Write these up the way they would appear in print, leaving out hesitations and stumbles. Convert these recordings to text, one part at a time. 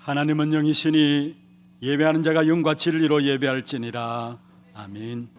하나님은 영이시니 예배하는 자가 영과 진리로 예배할지니라. 아멘.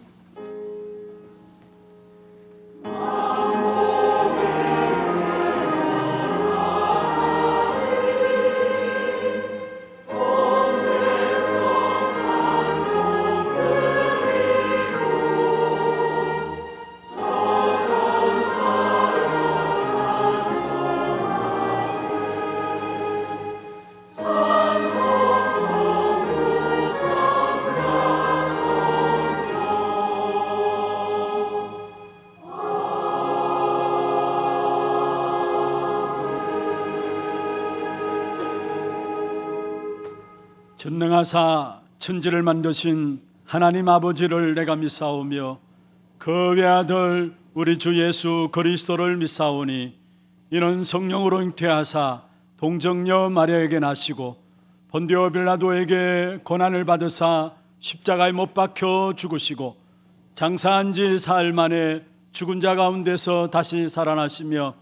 전능하사 천지를 만드신 하나님 아버지를 내가 믿사오며 그 외아들 우리 주 예수 그리스도를 믿사오니 이는 성령으로 잉태하사 동정녀 마리아에게 나시고 본디오 빌라도에게 고난을 받으사 십자가에 못 박혀 죽으시고 장사한 지 사흘 만에 죽은 자 가운데서 다시 살아나시며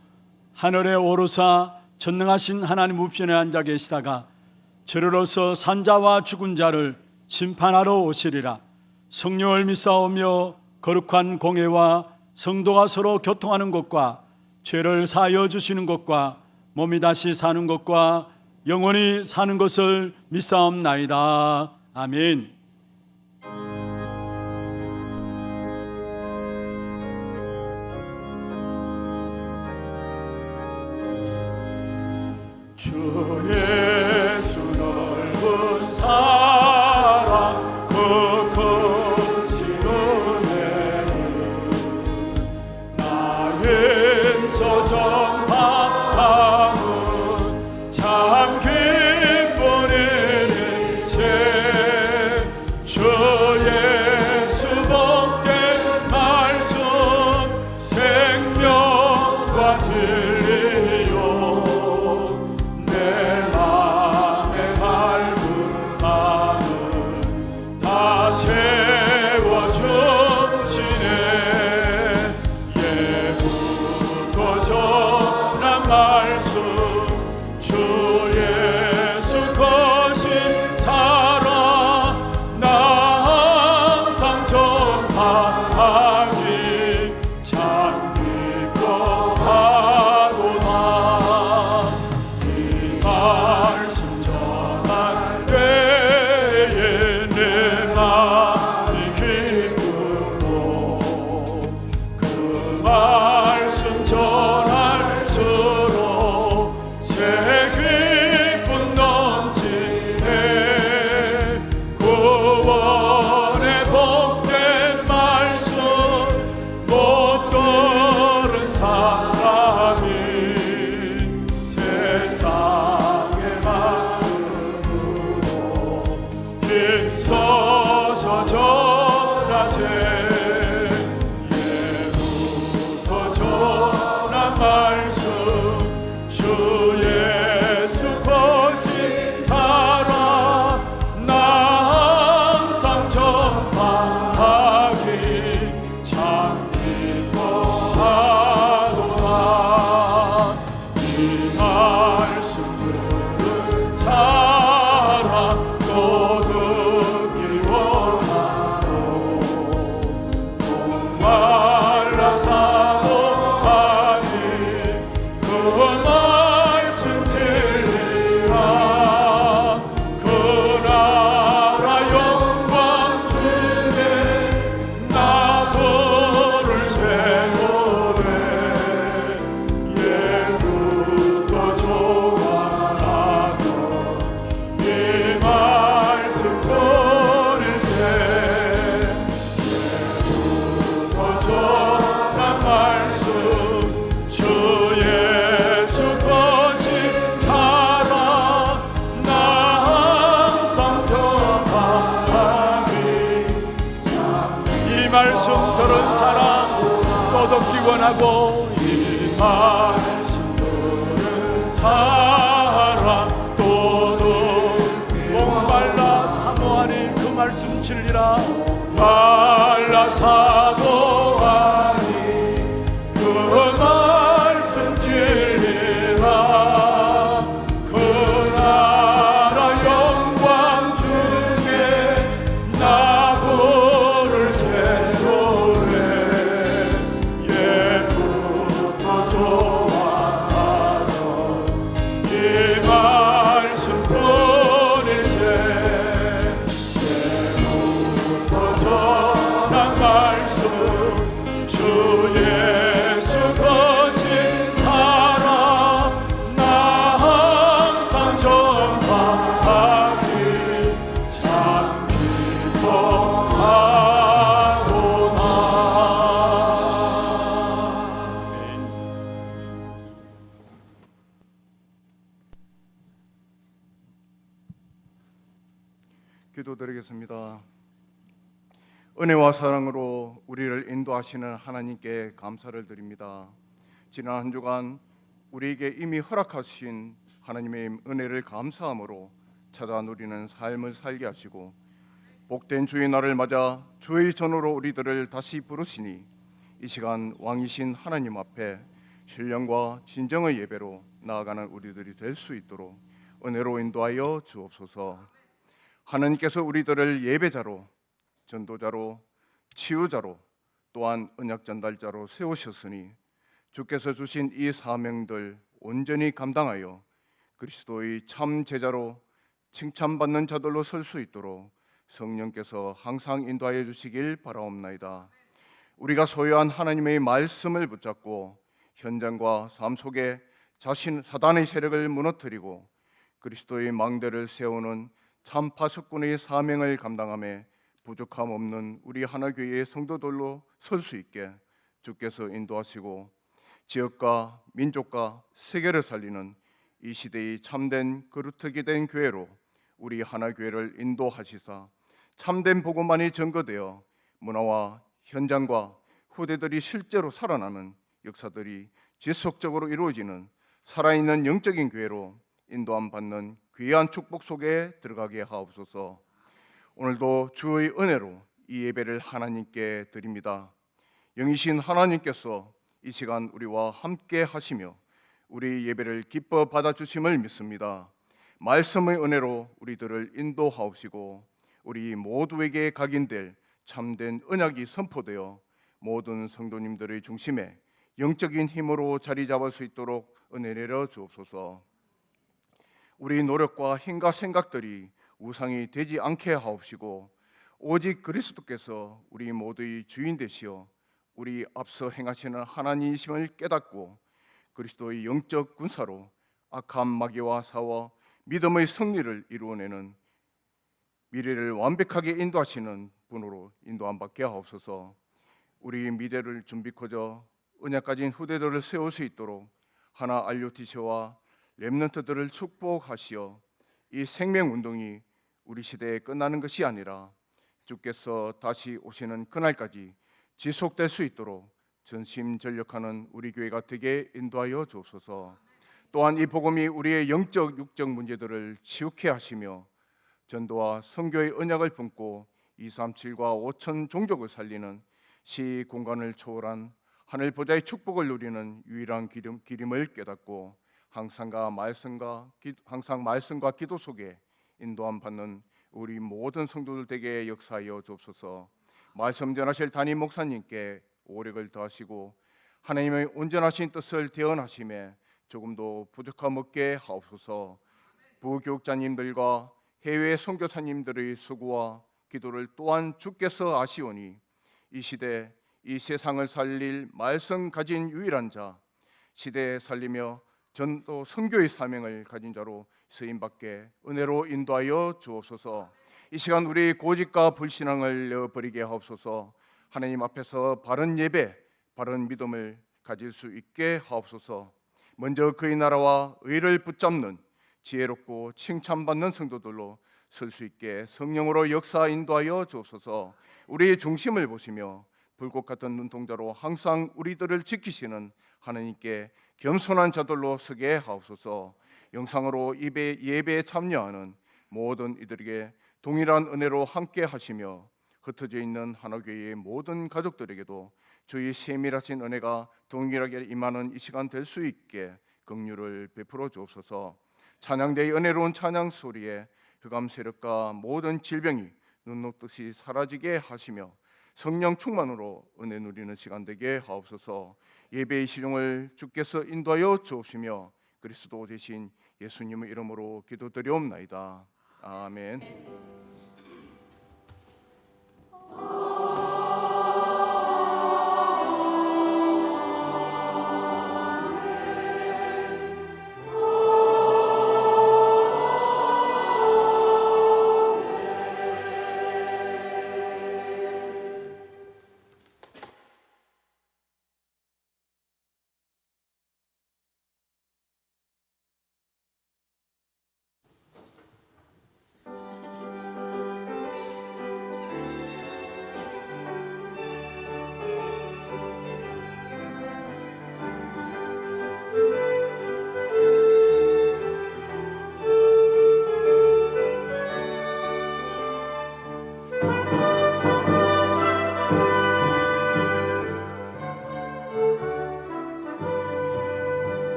하늘에 오르사 전능하신 하나님 우편에 앉아 계시다가 저리로서 산자와 죽은 자를 심판하러 오시리라. 성령을 믿사오며 거룩한 공회와 성도가 서로 교통하는 것과 죄를 사하여 주시는 것과 몸이 다시 사는 것과 영원히 사는 것을 믿사옵나이다. 아멘. 주 예수 넓은 사랑 그 크신 은혜를 나에서 전파하는 참 기쁨의 새 주 예수 복된 말씀 생명과 진리요 서서 전하세 예부터 전한 말씀 주 예수 보신 사랑 나 항상 전파하기 참 기뻐하노라. 이 말씀들은 사랑 또 말씀 들은 사람 떠듣기 원하고 이 말씀 들은 사람 떠듣기 목말라 사모하니 그 말씀 진리라. 말라 사모하니 그 말씀 진리라. 그 나라 기도드리겠습니다. 은혜와 사랑으로 우리를 인도하시는 하나님께 감사를 드립니다. 지난 한 주간 우리에게 이미 허락하신 하나님의 은혜를 감사함으로 찾아 누리는 삶을 살게 하시고 복된 주의 날을 맞아 주의 전으로 우리들을 다시 부르시니 이 시간 왕이신 하나님 앞에 신령과 진정의 예배로 나아가는 우리들이 될 수 있도록 은혜로 인도하여 주옵소서. 하나님께서 우리들을 예배자로, 전도자로, 치유자로, 또한 언약 전달자로 세우셨으니 주께서 주신 이 사명들 온전히 감당하여 그리스도의 참 제자로 칭찬받는 자들로 설 수 있도록 성령께서 항상 인도하여 주시길 바라옵나이다. 우리가 소유한 하나님의 말씀을 붙잡고 현장과 삶 속에 사단의 세력을 무너뜨리고 그리스도의 망대를 세우는 참 파수꾼의 사명을 감당함에 부족함 없는 우리 하나교회의 성도들로 설 수 있게 주께서 인도하시고 지역과 민족과 세계를 살리는 이 시대의 참된 그루터기 된 교회로 우리 하나교회를 인도하시사 참된 복음만이 전거되어 문화와 현장과 후대들이 실제로 살아나는 역사들이 지속적으로 이루어지는 살아있는 영적인 교회로 인도함 받는 귀한 축복 속에 들어가게 하옵소서. 오늘도 주의 은혜로 이 예배를 하나님께 드립니다. 영이신 하나님께서 이 시간 우리와 함께 하시며 우리 예배를 기뻐 받아주심을 믿습니다. 말씀의 은혜로 우리들을 인도하옵시고 우리 모두에게 각인될 참된 언약이 선포되어 모든 성도님들의 중심에 영적인 힘으로 자리 잡을 수 있도록 은혜 내려 주옵소서. 우리 노력과 힘과 생각들이 우상이 되지 않게 하옵시고 오직 그리스도께서 우리 모두의 주인 되시어 우리 앞서 행하시는 하나님이심을 깨닫고 그리스도의 영적 군사로 악한 마귀와 싸워 믿음의 승리를 이루어내는 미래를 완벽하게 인도하시는 분으로 인도함 받게 하옵소서. 우리 미래를 준비코저 언약 가진 후대들을 세울 수 있도록 하나 RUTC와 렘넌트들을 축복하시어 이 생명운동이 우리 시대에 끝나는 것이 아니라 주께서 다시 오시는 그날까지 지속될 수 있도록 전심전력하는 우리 교회가 되게 인도하여 주옵소서. 또한 이 복음이 우리의 영적 육적 문제들을 치유케 하시며 전도와 선교의 언약을 품고 237과 5천 종족을 살리는 시 공간을 초월한 하늘 보좌의 축복을 누리는 유일한 기림을 깨닫고 항상 말씀과 기도 속에 인도함 받는 우리 모든 성도들 되게 역사하여 주옵소서. 말씀 전하실 담임 목사님께 오력을 더하시고 하나님의 온전하신 뜻을 대언하심에 조금도 부족함 없게 하옵소서. 부교육자님들과 해외 선교사님들의 수고와 기도를 또한 주께서 아시오니 이 시대 이 세상을 살릴 말씀 가진 유일한 자, 시대에 살리며 전도 선교의 사명을 가진 자로 쓰임받게 은혜로 인도하여 주옵소서. 이 시간 우리 고집과 불신앙을 내어버리게 하옵소서. 하나님 앞에서 바른 예배, 바른 믿음을 가질 수 있게 하옵소서. 먼저 그의 나라와 의를 붙잡는 지혜롭고 칭찬받는 성도들로 설 수 있게 성령으로 역사 인도하여 주옵소서. 우리의 중심을 보시며 불꽃 같은 눈동자로 항상 우리들을 지키시는 하나님께 겸손한 자들로 서게 하옵소서. 영상으로 예배에 참여하는 모든 이들에게 동일한 은혜로 함께 하시며 흩어져 있는 하나교회의 모든 가족들에게도 주의 세밀하신 은혜가 동일하게 임하는 이 시간 될 수 있게 긍휼을 베풀어 주옵소서. 찬양대의 은혜로운 찬양 소리에 흑암 세력과 모든 질병이 눈 녹듯이 사라지게 하시며 성령 충만으로 은혜 누리는 시간 되게 하옵소서. 예배의 시종을 주께서 인도하여 주옵시며 그리스도 대신 예수님의 이름으로 기도드리옵나이다. 아멘.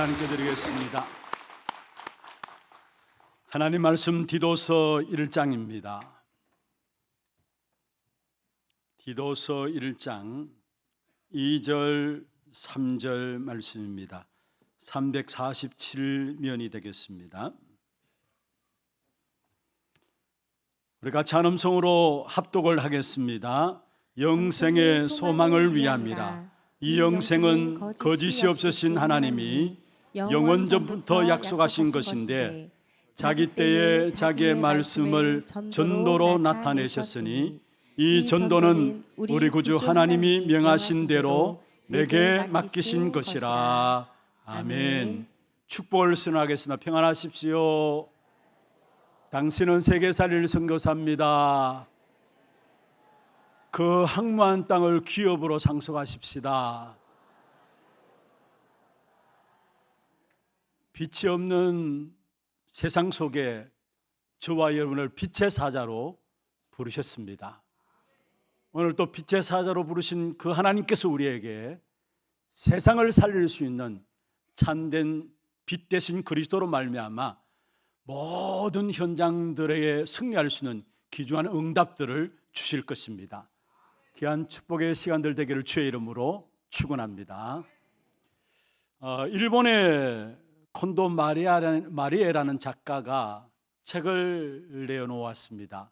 하나님께 드리겠습니다. 하나님 말씀 디도서 1장입니다. 디도서 1장 2절 3절 말씀입니다. 347면이 되겠습니다. 우리 같이 한 음성으로 합독을 하겠습니다. 영생의 소망을 위함이라. 이 영생은 거짓이 없으신 하나님이 영원 전부터 약속하신 것인데 자기 때에 자기의 말씀을 전도로 나타내셨으니 이 전도는 우리 구주 하나님이 명하신 대로 내게 맡기신 것이라. 아멘. 축복을 선언하겠습니다. 평안하십시오. 당신은 세계살릴 선교사입니다. 그 항무한 땅을 기업으로 상속하십시다. 빛이 없는 세상 속에 저와 여러분을 빛의 사자로 부르셨습니다. 오늘 또 빛의 사자로 부르신 그 하나님께서 우리에게 세상을 살릴 수 있는 참된 빛 대신 그리스도로 말미암아 모든 현장들에게 승리할 수 있는 귀중한 응답들을 주실 것입니다. 귀한 축복의 시간들 되기를 주의 이름으로 축원합니다. 일본의 콘도 마리에라는 작가가 책을 내어놓았습니다.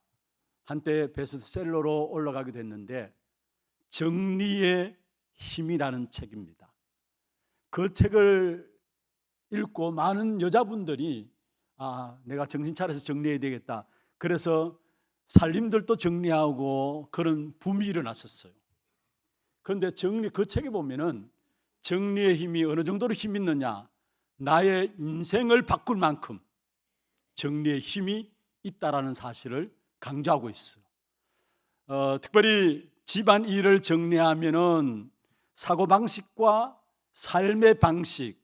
한때 베스트셀러로 올라가게 됐는데 정리의 힘이라는 책입니다. 그 책을 읽고 많은 여자분들이 내가 정신 차려서 정리해야 되겠다. 그래서 살림들도 정리하고 그런 붐이 일어났었어요. 그런데 그 책에 보면은 정리의 힘이 어느 정도로 힘이 있느냐, 나의 인생을 바꿀 만큼 정리의 힘이 있다라는 사실을 강조하고 있어요. 특별히 집안 일을 정리하면은 사고방식과 삶의 방식,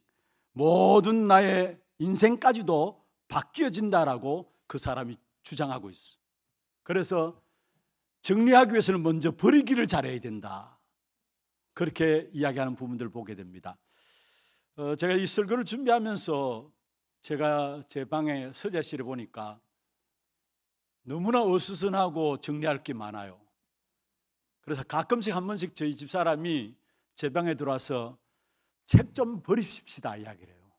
모든 나의 인생까지도 바뀌어진다라고 그 사람이 주장하고 있어요. 그래서 정리하기 위해서는 먼저 버리기를 잘해야 된다. 그렇게 이야기하는 부분들을 보게 됩니다. 제가 이 설교를 준비하면서 제가 제 방에 서재실에 보니까 너무나 어수선하고 정리할 게 많아요. 그래서 가끔씩 한 번씩 저희 집사람이 제 방에 들어와서 책 좀 버리십시다 이야기를 해요.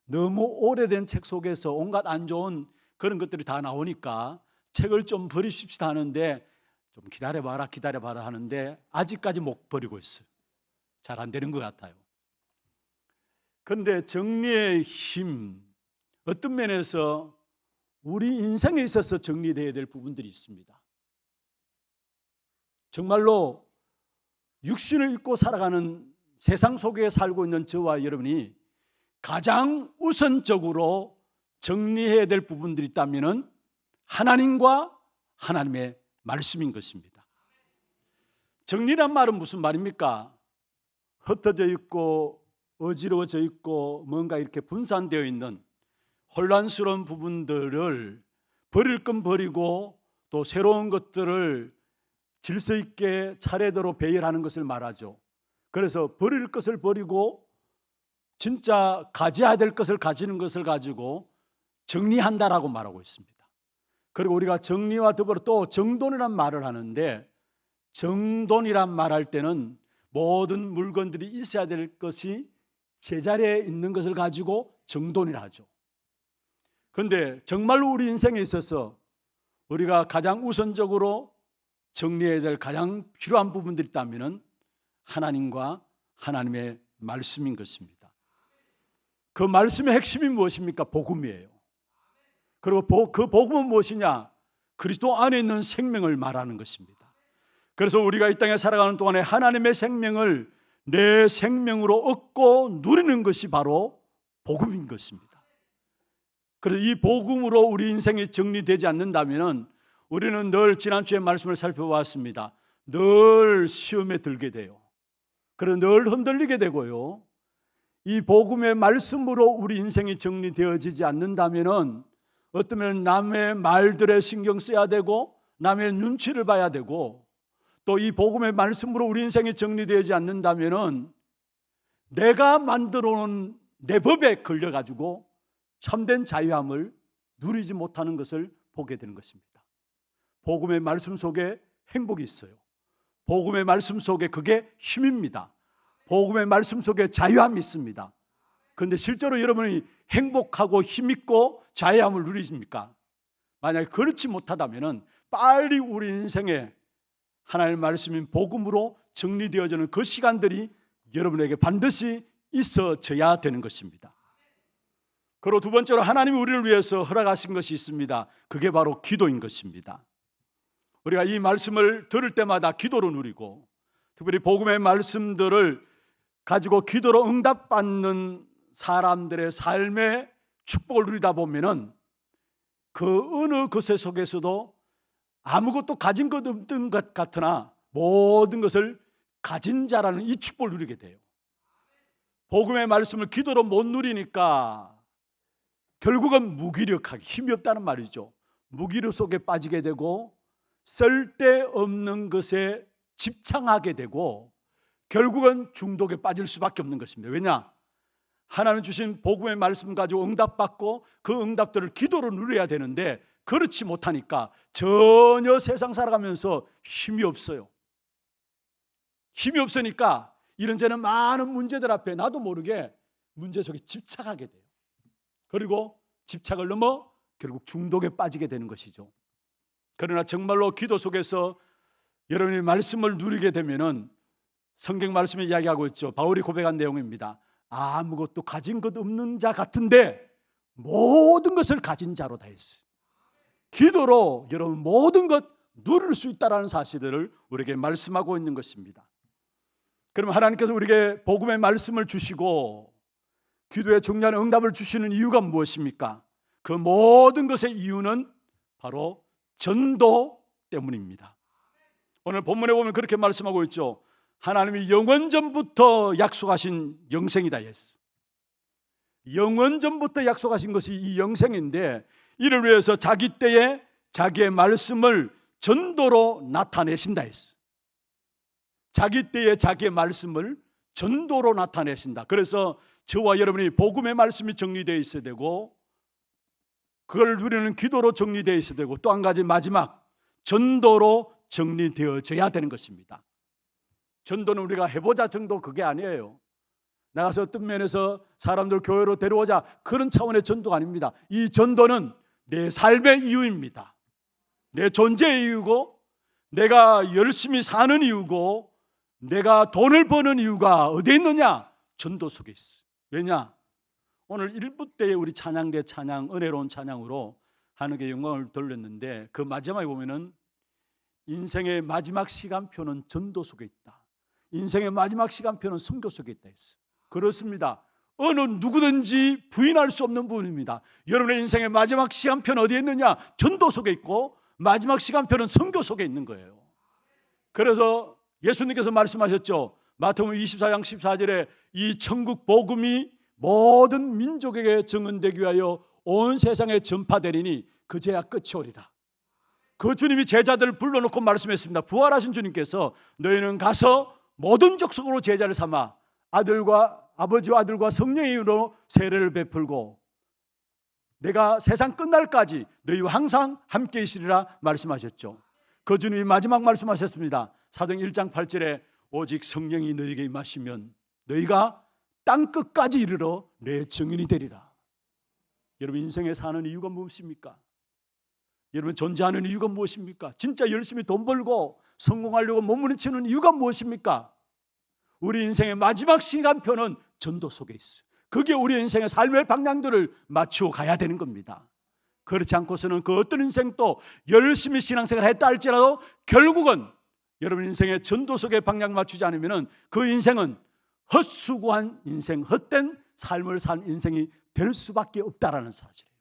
너무 오래된 책 속에서 온갖 안 좋은 그런 것들이 다 나오니까 책을 좀 버리십시다 하는데 좀 기다려봐라 하는데 아직까지 못 버리고 있어요. 잘 안 되는 것 같아요. 그런데 정리의 힘, 어떤 면에서 우리 인생에 있어서 정리되어야 될 부분들이 있습니다. 정말로 육신을 입고 살아가는 세상 속에 살고 있는 저와 여러분이 가장 우선적으로 정리해야 될 부분들이 있다면 하나님과 하나님의 말씀인 것입니다. 정리란 말은 무슨 말입니까? 흩어져 있고 어지러워져 있고 뭔가 이렇게 분산되어 있는 혼란스러운 부분들을 버릴 건 버리고 또 새로운 것들을 질서 있게 차례대로 배열하는 것을 말하죠. 그래서 버릴 것을 버리고 진짜 가져야 될 것을 가지는 것을 가지고 정리한다라고 말하고 있습니다. 그리고 우리가 정리와 더불어 또 정돈이란 말을 하는데, 정돈이란 말할 때는 모든 물건들이 있어야 될 것이 제자리에 있는 것을 가지고 정돈이라 하죠. 그런데 정말로 우리 인생에 있어서 우리가 가장 우선적으로 정리해야 될 가장 필요한 부분들이 있다면 하나님과 하나님의 말씀인 것입니다. 그 말씀의 핵심이 무엇입니까? 복음이에요. 그리고 그 복음은 무엇이냐? 그리스도 안에 있는 생명을 말하는 것입니다. 그래서 우리가 이 땅에 살아가는 동안에 하나님의 생명을 내 생명으로 얻고 누리는 것이 바로 복음인 것입니다. 그래서 이 복음으로 우리 인생이 정리되지 않는다면 우리는 늘 지난주에 말씀을 살펴보았습니다. 늘 시험에 들게 돼요. 그래서 늘 흔들리게 되고요. 이 복음의 말씀으로 우리 인생이 정리되어지지 않는다면 어쩌면 남의 말들에 신경 써야 되고 남의 눈치를 봐야 되고, 또 이 복음의 말씀으로 우리 인생이 정리되지 않는다면 내가 만들어 놓은 내 법에 걸려가지고 참된 자유함을 누리지 못하는 것을 보게 되는 것입니다. 복음의 말씀 속에 행복이 있어요. 복음의 말씀 속에 그게 힘입니다. 복음의 말씀 속에 자유함이 있습니다. 그런데 실제로 여러분이 행복하고 힘있고 자유함을 누리십니까? 만약에 그렇지 못하다면 빨리 우리 인생에 하나님의 말씀인 복음으로 정리되어지는 그 시간들이 여러분에게 반드시 있어져야 되는 것입니다. 그리고 두 번째로 하나님이 우리를 위해서 허락하신 것이 있습니다. 그게 바로 기도인 것입니다. 우리가 이 말씀을 들을 때마다 기도로 누리고, 특별히 복음의 말씀들을 가지고 기도로 응답받는 사람들의 삶의 축복을 누리다 보면은 그 어느 것의 속에서도 아무것도 가진 것 없던 것 같으나 모든 것을 가진 자라는 이 축복을 누리게 돼요. 복음의 말씀을 기도로 못 누리니까 결국은 무기력하게 힘이 없다는 말이죠. 무기력 속에 빠지게 되고 쓸데없는 것에 집착하게 되고 결국은 중독에 빠질 수밖에 없는 것입니다. 왜냐? 하나님 주신 복음의 말씀 가지고 응답받고 그 응답들을 기도로 누려야 되는데 그렇지 못하니까 전혀 세상 살아가면서 힘이 없어요. 힘이 없으니까 이런저런 많은 문제들 앞에 나도 모르게 문제 속에 집착하게 돼요. 그리고 집착을 넘어 결국 중독에 빠지게 되는 것이죠. 그러나 정말로 기도 속에서 여러분이 말씀을 누리게 되면은 성경 말씀에 이야기하고 있죠. 바울이 고백한 내용입니다. 아무것도 가진 것 없는 자 같은데 모든 것을 가진 자로 다 했어요. 기도로 여러분 모든 것 누릴 수 있다는 사실을 우리에게 말씀하고 있는 것입니다. 그럼 하나님께서 우리에게 복음의 말씀을 주시고 기도에 중요한 응답을 주시는 이유가 무엇입니까? 그 모든 것의 이유는 바로 전도 때문입니다. 오늘 본문에 보면 그렇게 말씀하고 있죠. 하나님이 영원전부터 약속하신 영생이다 했어. 영원전부터 약속하신 것이 이 영생인데 이를 위해서 자기 때에 자기의 말씀을 전도로 나타내신다 했어. 자기 때에 자기의 말씀을 전도로 나타내신다. 그래서 저와 여러분이 복음의 말씀이 정리되어 있어야 되고 그걸 누리는 기도로 정리되어 있어야 되고 또 한 가지 마지막 전도로 정리되어져야 되는 것입니다. 전도는 우리가 해보자 정도 그게 아니에요. 나가서 어떤 면에서 사람들 교회로 데려오자 그런 차원의 전도가 아닙니다. 이 전도는 내 삶의 이유입니다. 내 존재의 이유고 내가 열심히 사는 이유고 내가 돈을 버는 이유가 어디에 있느냐? 전도 속에 있어. 왜냐? 오늘 1부 때에 우리 찬양대 찬양, 은혜로운 찬양으로 하나님께 영광을 돌렸는데 그 마지막에 보면은 인생의 마지막 시간표는 전도 속에 있다. 인생의 마지막 시간표는 선교 속에 있다 했어. 그렇습니다. 어느 누구든지 부인할 수 없는 부분입니다. 여러분의 인생의 마지막 시간표는 어디에 있느냐? 전도 속에 있고 마지막 시간표는 선교 속에 있는 거예요. 그래서 예수님께서 말씀하셨죠. 마태복음 24장 14절에 이 천국 복음이 모든 민족에게 증언되기 위하여 온 세상에 전파되리니 그제야 끝이 오리라. 그 주님이 제자들을 불러놓고 말씀했습니다. 부활하신 주님께서 너희는 가서 모든 족속으로 제자를 삼아 아버지와 아들과 성령의 이름으로 세례를 베풀고 내가 세상 끝날까지 너희와 항상 함께 있으리라 말씀하셨죠. 그 주님이 마지막 말씀하셨습니다. 사도행 1장 8절에 오직 성령이 너희에게 임하시면 너희가 땅 끝까지 이르러 내 증인이 되리라. 여러분 인생에 사는 이유가 무엇입니까? 여러분 존재하는 이유가 무엇입니까? 진짜 열심히 돈 벌고 성공하려고 몸부림치는 이유가 무엇입니까? 우리 인생의 마지막 시간표는 전도 속에 있어요. 그게 우리 인생의 삶의 방향들을 맞추어 가야 되는 겁니다. 그렇지 않고서는 그 어떤 인생도 열심히 신앙생활을 했다 할지라도 결국은 여러분 인생의 전도 속에 방향 맞추지 않으면 그 인생은 헛수고한 인생, 헛된 삶을 산 인생이 될 수밖에 없다라는 사실이에요.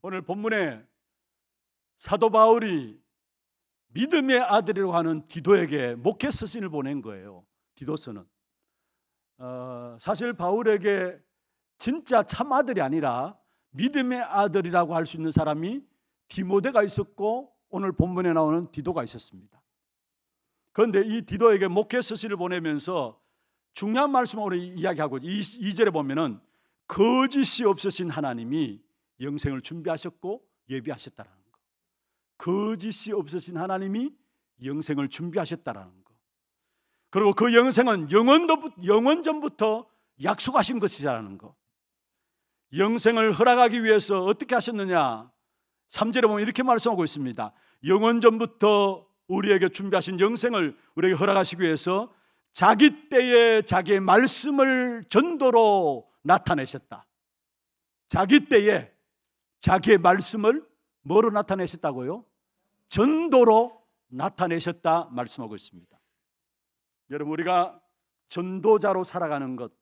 오늘 본문에 사도 바울이 믿음의 아들이라고 하는 디도에게 목회 서신을 보낸 거예요. 디도서는 사실 바울에게 진짜 참 아들이 아니라 믿음의 아들이라고 할 수 있는 사람이 디모데가 있었고 오늘 본문에 나오는 디도가 있었습니다. 그런데 이 디도에게 목회 서신을 보내면서 중요한 말씀을 오늘 이야기하고 2절에 보면은 거짓이 없으신 하나님이 영생을 준비하셨고 예비하셨다라는 거. 거짓이 없으신 하나님이 영생을 준비하셨다라는 거. 그리고 그 영생은 영원 전부터 약속하신 것이라는 거. 영생을 허락하기 위해서 어떻게 하셨느냐? 3절에 보면 이렇게 말씀하고 있습니다. 영원 전부터 우리에게 준비하신 영생을 우리에게 허락하시기 위해서 자기 때에 자기의 말씀을 전도로 나타내셨다. 자기 때에 자기의 말씀을 뭐로 나타내셨다고요? 전도로 나타내셨다 말씀하고 있습니다. 여러분, 우리가 전도자로 살아가는 것,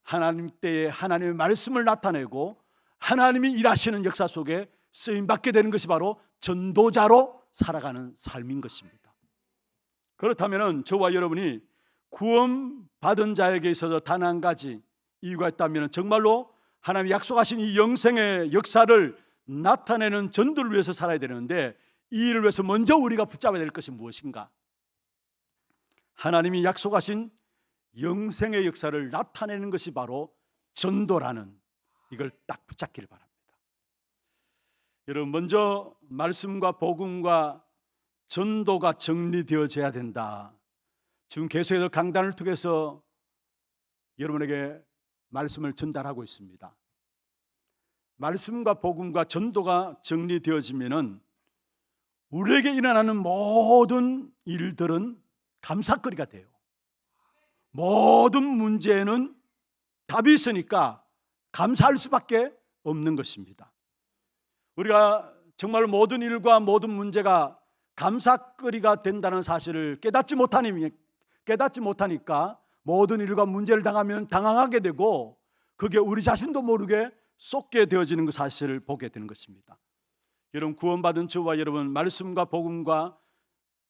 하나님 때에 하나님의 말씀을 나타내고 하나님이 일하시는 역사 속에 쓰임받게 되는 것이 바로 전도자로 살아가는 삶인 것입니다. 그렇다면 저와 여러분이 구원받은 자에게 있어서 단 한 가지 이유가 있다면 정말로 하나님이 약속하신 이 영생의 역사를 나타내는 전도를 위해서 살아야 되는데, 이 일을 위해서 먼저 우리가 붙잡아야 될 것이 무엇인가? 하나님이 약속하신 영생의 역사를 나타내는 것이 바로 전도라는, 이걸 딱 붙잡기를 바랍니다. 여러분, 먼저 말씀과 복음과 전도가 정리되어져야 된다. 지금 계속해서 강단을 통해서 여러분에게 말씀을 전달하고 있습니다. 말씀과 복음과 전도가 정리되어지면은 우리에게 일어나는 모든 일들은 감사거리가 돼요. 모든 문제는 답이 있으니까 감사할 수밖에 없는 것입니다. 우리가 정말 모든 일과 모든 문제가 감사거리가 된다는 사실을 깨닫지 못하니까 모든 일과 문제를 당하면 당황하게 되고, 그게 우리 자신도 모르게 쏟게 되어지는 그 사실을 보게 되는 것입니다. 여러분, 구원받은 저와 여러분, 말씀과 복음과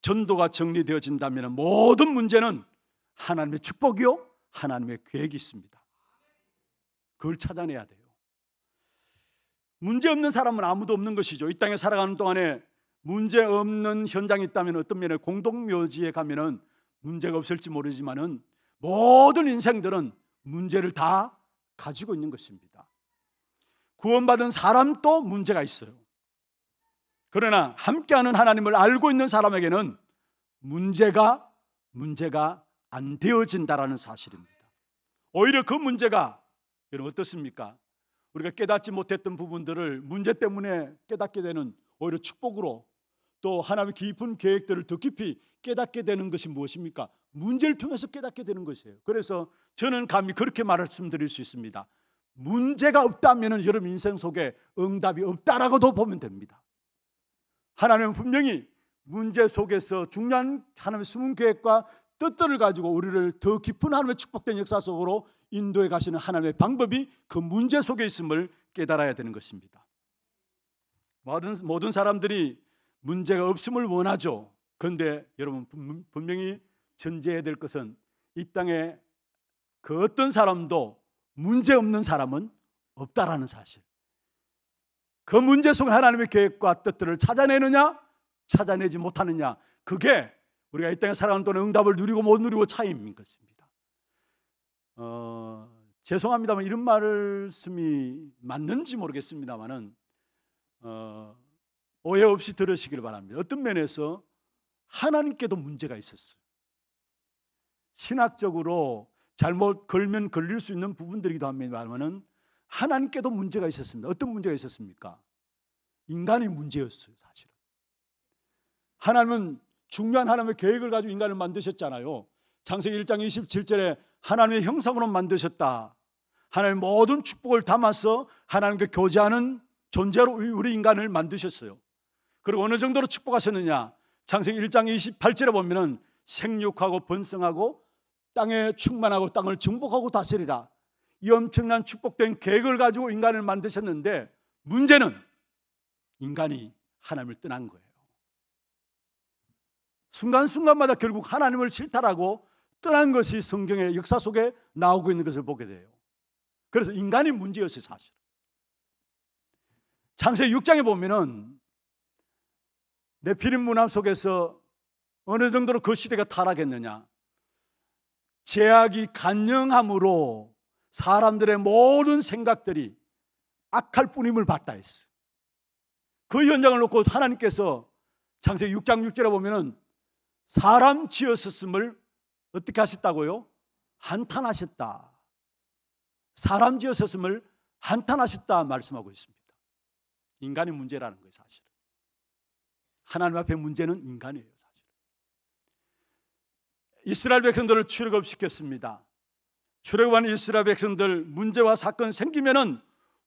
전도가 정리되어진다면 모든 문제는 하나님의 축복이요, 하나님의 계획이 있습니다. 그걸 찾아내야 돼요. 문제 없는 사람은 아무도 없는 것이죠. 이 땅에 살아가는 동안에 문제 없는 현장이 있다면 어떤 면에 공동묘지에 가면은 문제가 없을지 모르지만은 모든 인생들은 문제를 다 가지고 있는 것입니다. 구원받은 사람도 문제가 있어요. 그러나 함께하는 하나님을 알고 있는 사람에게는 문제가 안 되어진다라는 사실입니다. 오히려 그 문제가, 여러분 어떻습니까? 우리가 깨닫지 못했던 부분들을 문제 때문에 깨닫게 되는 오히려 축복으로, 또 하나님의 깊은 계획들을 더 깊이 깨닫게 되는 것이 무엇입니까? 문제를 통해서 깨닫게 되는 것이에요. 그래서 저는 감히 그렇게 말씀드릴 수 있습니다. 문제가 없다면 여러분 인생 속에 응답이 없다라고도 보면 됩니다. 하나님은 분명히 문제 속에서 중요한 하나님의 숨은 계획과 뜻들을 가지고 우리를 더 깊은 하나님의 축복된 역사 속으로 인도해 가시는 하나님의 방법이 그 문제 속에 있음을 깨달아야 되는 것입니다. 모든 사람들이 문제가 없음을 원하죠. 그런데 여러분, 분명히 전제해야 될 것은 이 땅에 그 어떤 사람도 문제 없는 사람은 없다라는 사실. 그 문제 속에 하나님의 계획과 뜻들을 찾아내느냐 찾아내지 못하느냐, 그게 우리가 이 땅에 살아가는 동안 응답을 누리고 못 누리고 차이인 것입니다. 죄송합니다만 이런 말씀이 맞는지 모르겠습니다만은 오해 없이 들으시길 바랍니다. 어떤 면에서 하나님께도 문제가 있었어요. 신학적으로 잘못 걸면 걸릴 수 있는 부분들이기도 합니다만은 하나님께도 문제가 있었습니다. 어떤 문제가 있었습니까? 인간이 문제였어요. 사실은 하나님은 중요한 하나님의 계획을 가지고 인간을 만드셨잖아요. 창세기 1장 27절에 하나님의 형상으로 만드셨다. 하나님의 모든 축복을 담아서 하나님과 교제하는 존재로 우리 인간을 만드셨어요. 그리고 어느 정도로 축복하셨느냐? 창세기 1장 28절에 보면은 생육하고 번성하고 땅에 충만하고 땅을 정복하고 다스리라. 이 엄청난 축복된 계획을 가지고 인간을 만드셨는데, 문제는 인간이 하나님을 떠난 거예요. 순간순간마다 결국 하나님을 실탈하고 떠난 것이 성경의 역사 속에 나오고 있는 것을 보게 돼요. 그래서 인간이 문제였어요. 사실 창세기 6장에 보면은 네피림 문화 속에서 어느 정도로 그 시대가 타락했느냐, 죄악이 간영함으로 사람들의 모든 생각들이 악할 뿐임을 봤다 했어. 그 현장을 놓고 하나님께서 창세기 6장 6절에 보면은 사람 지었었음을 어떻게 하셨다고요? 한탄하셨다. 사람 지었었음을 한탄하셨다 말씀하고 있습니다. 인간의 문제라는 거예요, 사실은. 하나님 앞에 문제는 인간이에요, 사실. 이스라엘 백성들을 출애굽시켰습니다. 출애굽한 이스라엘 백성들 문제와 사건 생기면은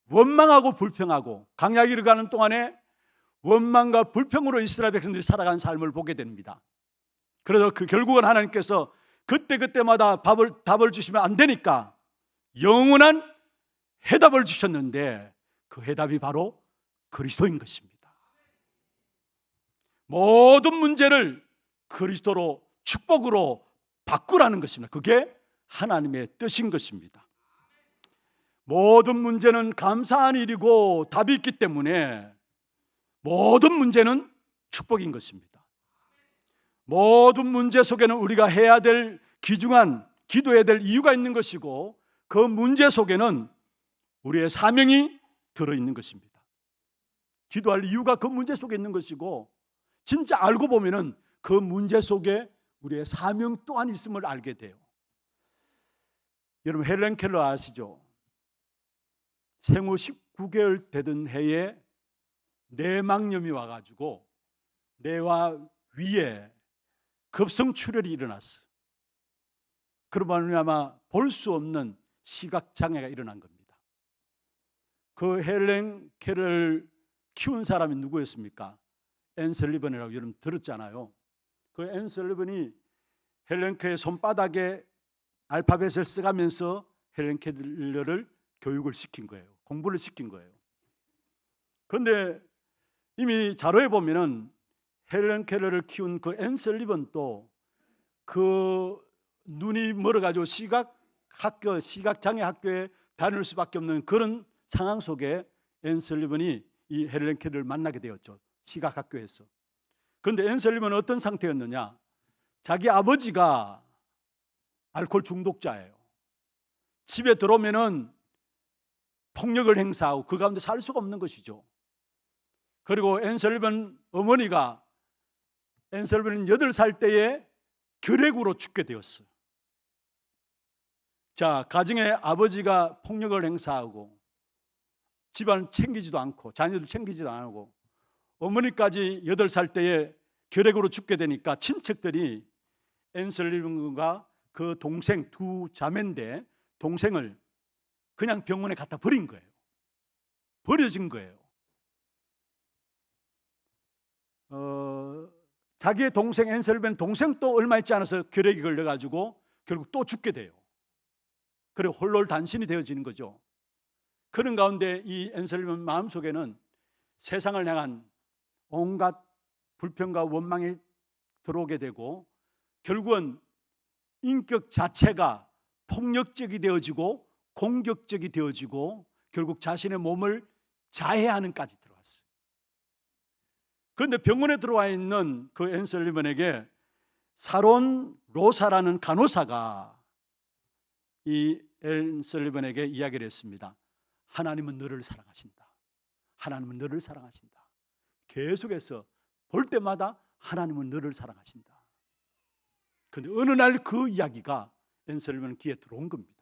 원망하고 불평하고 광야에 가는 동안에 원망과 불평으로 이스라엘 백성들이 살아간 삶을 보게 됩니다. 그래서 결국은 하나님께서 그때마다 답을 주시면 안 되니까 영원한 해답을 주셨는데 그 해답이 바로 그리스도인 것입니다. 모든 문제를 그리스도로 축복으로 바꾸라는 것입니다. 그게 하나님의 뜻인 것입니다. 모든 문제는 감사한 일이고 답이 있기 때문에 모든 문제는 축복인 것입니다. 모든 문제 속에는 우리가 해야 될 귀중한 기도해야 될 이유가 있는 것이고 그 문제 속에는 우리의 사명이 들어있는 것입니다. 기도할 이유가 그 문제 속에 있는 것이고 진짜 알고 보면은 그 문제 속에 우리의 사명 또한 있음을 알게 돼요. 여러분 헬렌 켈러 아시죠? 생후 19개월 되던 해에 뇌막염이 와가지고 뇌와 위에 급성출혈이 일어났어. 그러면 아마 볼 수 없는 시각장애가 일어난 겁니다. 그 헬렌 켈러를 키운 사람이 누구였습니까? 앤 설리번이라고 여러분 들었잖아요. 그 앤 설리번이 헬렌 켈러의 손바닥에 알파벳을 써가면서 헬렌 켈러를 교육을 시킨 거예요. 공부를 시킨 거예요. 그런데 이미 자료에 보면은 헬렌 켈러를 키운 그 앤 설리번도 그 눈이 멀어가지고 시각장애 학교에 다닐 수밖에 없는 그런 상황 속에 앤 설리번이 이 헬렌 켈러를 만나게 되었죠. 시각학교에서. 그런데 앤 설리번은 어떤 상태였느냐? 자기 아버지가 알코올 중독자예요. 집에 들어오면은 폭력을 행사하고 그 가운데 살 수가 없는 것이죠. 그리고 앤 설리번 어머니가 앤 설리번은 8살 때에 결핵으로 죽게 되었어요. 자, 가정에 아버지가 폭력을 행사하고 집안 챙기지도 않고 자녀들 챙기지도 않고 어머니까지 8살 때에 결핵으로 죽게 되니까 친척들이 앤 설리번과 그 동생 두 자매인데 동생을 그냥 병원에 갖다 버린 거예요. 버려진 거예요. 자기의 동생 앤 설리번 동생 또 얼마 있지 않아서 결핵이 걸려가지고 결국 또 죽게 돼요. 그래 홀로단신이 되어지는 거죠. 그런 가운데 이 앤 설리번 마음속에는 세상을 향한 온갖 불평과 원망이 들어오게 되고 결국은 인격 자체가 폭력적이 되어지고 공격적이 되어지고 결국 자신의 몸을 자해하는까지 들어왔어요. 그런데 병원에 들어와 있는 그 앤 설리번에게 사론 로사라는 간호사가 이 앤 설리번에게 이야기를 했습니다. 하나님은 너를 사랑하신다. 하나님은 너를 사랑하신다. 계속해서 볼 때마다 하나님은 너를 사랑하신다. 그런데 어느 날 그 이야기가 앤 설리번 귀에 들어온 겁니다.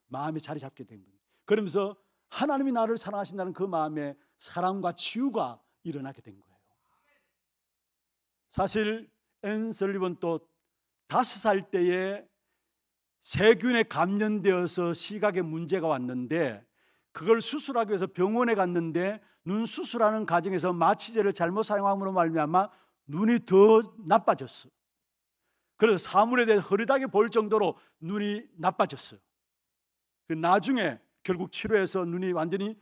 마음에 자리 잡게 된 겁니다. 그러면서 하나님이 나를 사랑하신다는 그 마음에 사랑과 치유가 일어나게 된 거예요. 사실 앤 설리번도 5살 때에 세균에 감염되어서 시각에 문제가 왔는데 그걸 수술하기 위해서 병원에 갔는데 눈 수술하는 과정에서 마취제를 잘못 사용함으로 말미암아 눈이 더 나빠졌어요. 그래서 사물에 대해 흐릿하게 볼 정도로 눈이 나빠졌어요. 나중에 결국 치료해서 눈이 완전히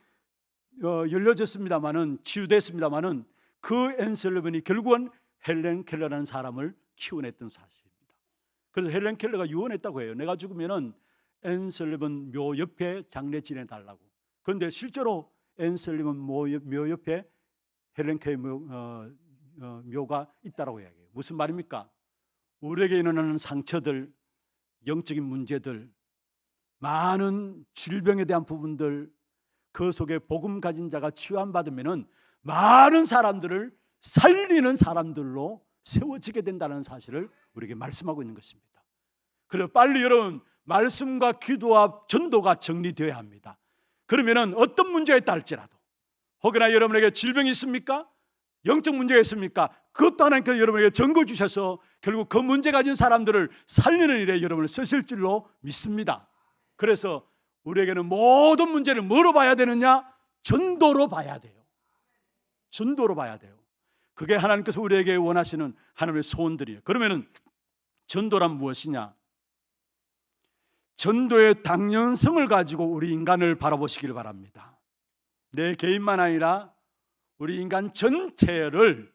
열려졌습니다마는 치유됐습니다마는 그 앤 설리번이 결국은 헬렌 켈러라는 사람을 키워냈던 사실입니다. 그래서 헬렌 켈러가 유언했다고 해요. 내가 죽으면은 앤 설리번 묘 옆에 장례 지내달라고. 그런데 실제로 앤 설리번 묘 옆에 헬렌 켈러 묘가 있다라고 이야기해요. 무슨 말입니까? 우리에게 일어나는 상처들, 영적인 문제들, 많은 질병에 대한 부분들, 그 속에 복음 가진 자가 치유받으면은 많은 사람들을 살리는 사람들로 세워지게 된다는 사실을 우리에게 말씀하고 있는 것입니다. 그래서 빨리 여러분, 말씀과 기도와 전도가 정리되어야 합니다. 그러면은 어떤 문제가 있다 할지라도, 혹여나 여러분에게 질병이 있습니까? 영적 문제가 있습니까? 그것도 하나님께서 여러분에게 증거 주셔서 결국 그 문제 가진 사람들을 살리는 일에 여러분을 쓰실 줄로 믿습니다. 그래서 우리에게는 모든 문제를 뭐로 봐야 되느냐? 전도로 봐야 돼요. 전도로 봐야 돼요. 그게 하나님께서 우리에게 원하시는 하나님의 소원들이에요. 그러면은 전도란 무엇이냐? 전도의 당연성을 가지고 우리 인간을 바라보시길 바랍니다. 내 개인만 아니라 우리 인간 전체를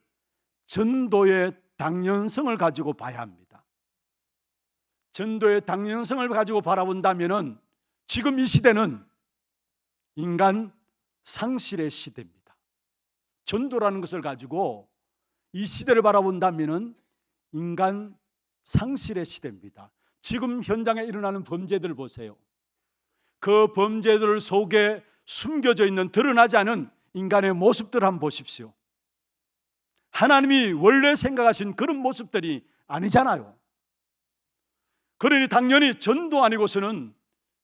전도의 당연성을 가지고 봐야 합니다. 전도의 당연성을 가지고 바라본다면은 지금 이 시대는 인간 상실의 시대입니다. 전도라는 것을 가지고 이 시대를 바라본다면은 인간 상실의 시대입니다. 지금 현장에 일어나는 범죄들 보세요. 그 범죄들 속에 숨겨져 있는, 드러나지 않은 인간의 모습들 한번 보십시오. 하나님이 원래 생각하신 그런 모습들이 아니잖아요. 그러니 당연히 전도 아니고서는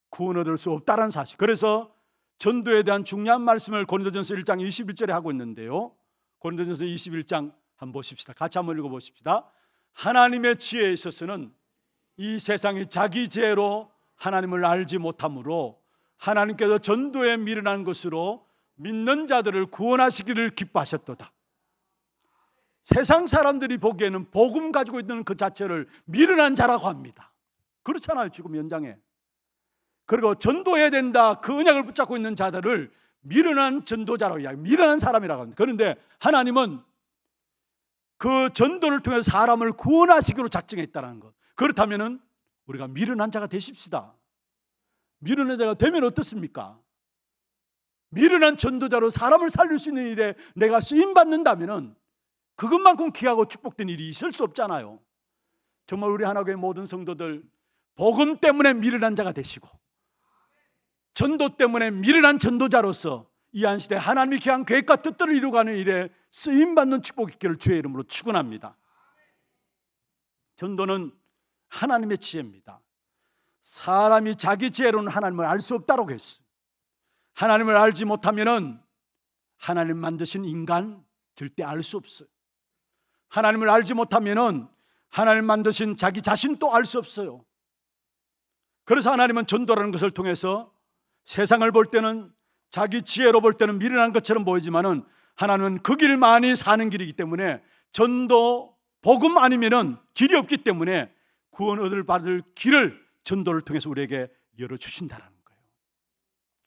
구원 얻을 수 없다는 사실. 그래서 전도에 대한 중요한 말씀을 고린도전서 1장 21절에 하고 있는데요, 고린도전서 21장 한번 보십시다. 같이 한번 읽어보십시다. 하나님의 지혜에 있어서는 이 세상이 자기 지혜로 하나님을 알지 못하므로 하나님께서 전도에 미련한 것으로 믿는 자들을 구원하시기를 기뻐하셨도다. 세상 사람들이 보기에는 복음 가지고 있는 그 자체를 미련한 자라고 합니다. 그렇잖아요, 지금 현장에. 그리고 전도해야 된다, 그 언약을 붙잡고 있는 자들을 미련한 전도자라고 이야기해요. 미련한 사람이라고 합니다. 그런데 하나님은 그 전도를 통해 사람을 구원하시기로 작정했다는 것. 그렇다면 우리가 미련한 자가 되십시다. 미련한 자가 되면 어떻습니까? 미련한 전도자로 사람을 살릴 수 있는 일에 내가 쓰임받는다면 그것만큼 귀하고 축복된 일이 있을 수 없잖아요. 정말 우리 하나교회 모든 성도들 복음 때문에 미련한 자가 되시고 전도 때문에 미련한 전도자로서 이 한시대 하나님의 귀한 계획과 뜻들을 이루어가는 일에 쓰임받는 축복 있기를 주의 이름으로 축원합니다. 전도는 하나님의 지혜입니다. 사람이 자기 지혜로는 하나님을 알 수 없다고 했어요. 하나님을 알지 못하면 하나님 만드신 인간 절대 알 수 없어요. 하나님을 알지 못하면 하나님 만드신 자기 자신도 알 수 없어요. 그래서 하나님은 전도라는 것을 통해서 세상을 볼 때는 자기 지혜로 볼 때는 미련한 것처럼 보이지만은 하나님은 그 길 많이 사는 길이기 때문에 전도, 복음 아니면은 길이 없기 때문에 구원 얻을 받을 길을 전도를 통해서 우리에게 열어주신다는 거예요.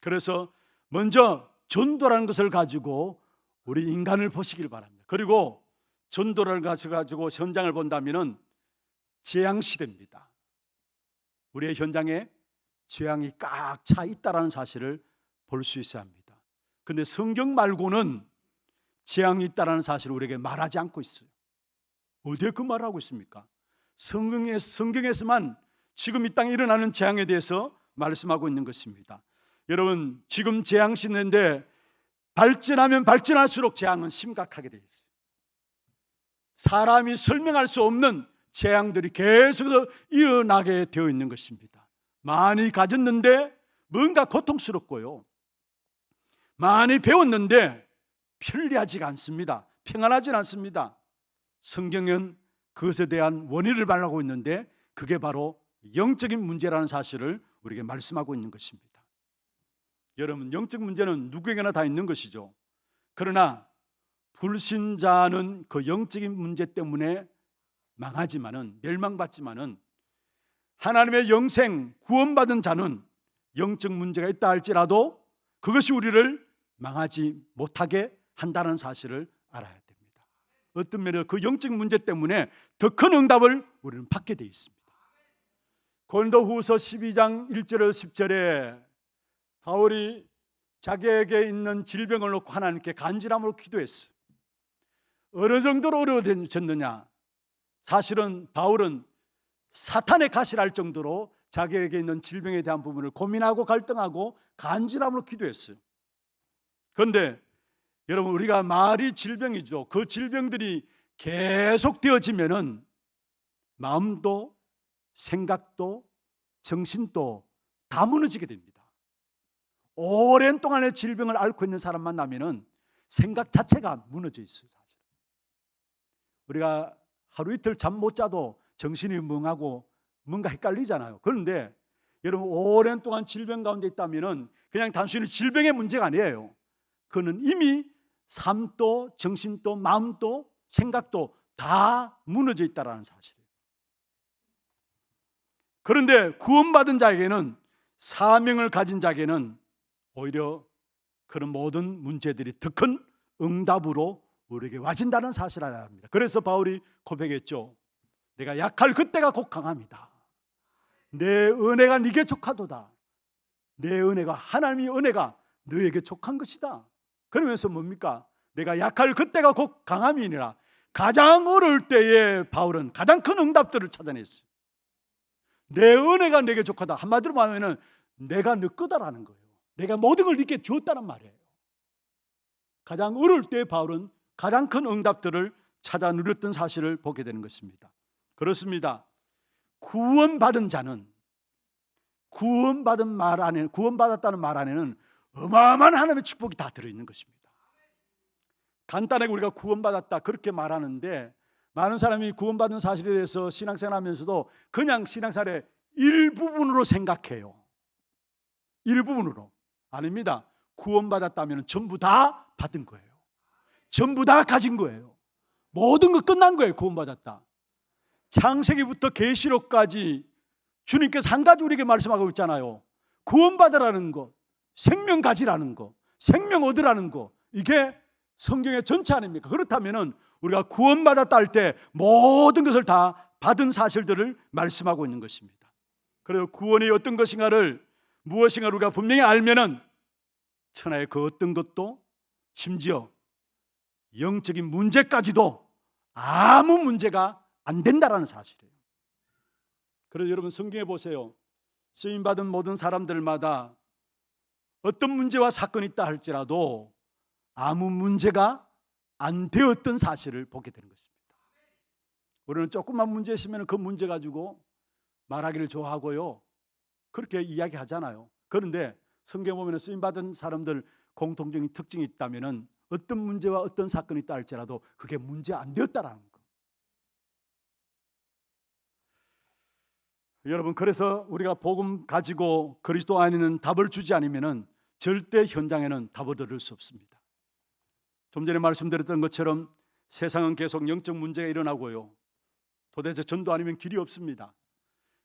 그래서 먼저 전도라는 것을 가지고 우리 인간을 보시길 바랍니다. 그리고 전도를 가지고 현장을 본다면은 재앙 시대입니다. 우리의 현장에 재앙이 꽉 차 있다는 사실을 볼 수 있어야 합니다. 그런데 성경 말고는 재앙이 있다는 사실을 우리에게 말하지 않고 있어요. 어디에 그 말을 하고 있습니까? 성경에서만 지금 이 땅에 일어나는 재앙에 대해서 말씀하고 있는 것입니다. 여러분, 지금 재앙 시대인데 발전하면 발전할수록 재앙은 심각하게 되어 있어요. 사람이 설명할 수 없는 재앙들이 계속해서 일어나게 되어 있는 것입니다. 많이 가졌는데 뭔가 고통스럽고요, 많이 배웠는데 편리하지가 않습니다. 평안하지 않습니다. 성경은 그것에 대한 원인을 말하고 있는데 그게 바로 영적인 문제라는 사실을 우리에게 말씀하고 있는 것입니다. 여러분, 영적 문제는 누구에게나 다 있는 것이죠. 그러나 불신자는 그 영적인 문제 때문에 망하지만은, 멸망받지만은 하나님의 영생 구원받은 자는 영적 문제가 있다 할지라도 그것이 우리를 망하지 못하게 한다는 사실을 알아야 됩니다. 어떤 면에서 그 영적 문제 때문에 더 큰 응답을 우리는 받게 되어 있습니다. 고린도후서 12장 1절에서 10절에 바울이 자기에게 있는 질병을 놓고 하나님께 간절함으로 기도했어요. 어느 정도로 어려워졌느냐? 사실은 바울은 사탄의 가시랄 정도로 자기에게 있는 질병에 대한 부분을 고민하고 갈등하고 간절함으로 기도했어요. 그런데 여러분, 우리가 말이 질병이죠. 그 질병들이 계속 되어지면은 마음도 생각도 정신도 다 무너지게 됩니다. 오랜 동안의 질병을 앓고 있는 사람 만나면은 생각 자체가 무너져 있어요. 사실 우리가 하루 이틀 잠 못 자도 정신이 멍하고 뭔가 헷갈리잖아요. 그런데 여러분, 오랜 동안 질병 가운데 있다면은 그냥 단순히 질병의 문제가 아니에요. 그는 이미 삶도 정신도 마음도 생각도 다 무너져 있다는 사실이에요. 그런데 구원받은 자에게는, 사명을 가진 자에게는 오히려 그런 모든 문제들이 더 큰 응답으로 우리에게 와진다는 사실을 알아야 합니다. 그래서 바울이 고백했죠. 내가 약할 그때가 곧 강함이다. 내 은혜가 네게 족하도다. 내 은혜가, 하나님의 은혜가 너에게 족한 것이다. 그러면서 뭡니까? 내가 약할 그때가 곧 강함이니라. 가장 어려울 때에 바울은 가장 큰 응답들을 찾아냈어요. 내 은혜가 내게 족하다. 한마디로 말하면 내가 너 거다라는 거예요. 내가 모든 걸 네게 주었다는 말이에요. 가장 어려울 때 바울은 가장 큰 응답들을 찾아 누렸던 사실을 보게 되는 것입니다. 그렇습니다. 구원받은 자는, 구원받았다는 말 안에는 어마어마한 하나님의 축복이 다 들어있는 것입니다. 간단하게 우리가 구원받았다 그렇게 말하는데, 많은 사람이 구원받은 사실에 대해서 신앙생활하면서도 그냥 신앙생활의 일부분으로 생각해요. 일부분으로. 아닙니다. 구원받았다면 전부 다 받은 거예요. 전부 다 가진 거예요. 모든 거 끝난 거예요. 구원받았다. 창세기부터 계시록까지 주님께서 한 가지 우리에게 말씀하고 있잖아요. 구원받으라는 거, 생명 가지라는 거, 생명 얻으라는 거, 이게 성경의 전체 아닙니까? 그렇다면 우리가 구원받았다 할 때 모든 것을 다 받은 사실들을 말씀하고 있는 것입니다. 그래서 구원이 어떤 것인가를, 무엇인가를 우리가 분명히 알면은 천하의 그 어떤 것도, 심지어 영적인 문제까지도 아무 문제가 안 된다라는 사실이에요. 그래서 여러분, 성경에 보세요. 쓰임받은 모든 사람들마다 어떤 문제와 사건이 있다 할지라도 아무 문제가 안 되었던 사실을 보게 되는 것입니다. 우리는 조금만 문제 있으면 그 문제 가지고 말하기를 좋아하고요, 그렇게 이야기하잖아요. 그런데 성경 보면 쓰임받은 사람들 공통적인 특징이 있다면 어떤 문제와 어떤 사건이 있다 할지라도 그게 문제 안 되었다라는 거. 여러분, 그래서 우리가 복음 가지고 그리스도 안에는 답을 주지 않으면 절대 현장에는 답을 얻을 수 없습니다. 좀 전에 말씀드렸던 것처럼 세상은 계속 영적 문제가 일어나고요, 도대체 전도 아니면 길이 없습니다.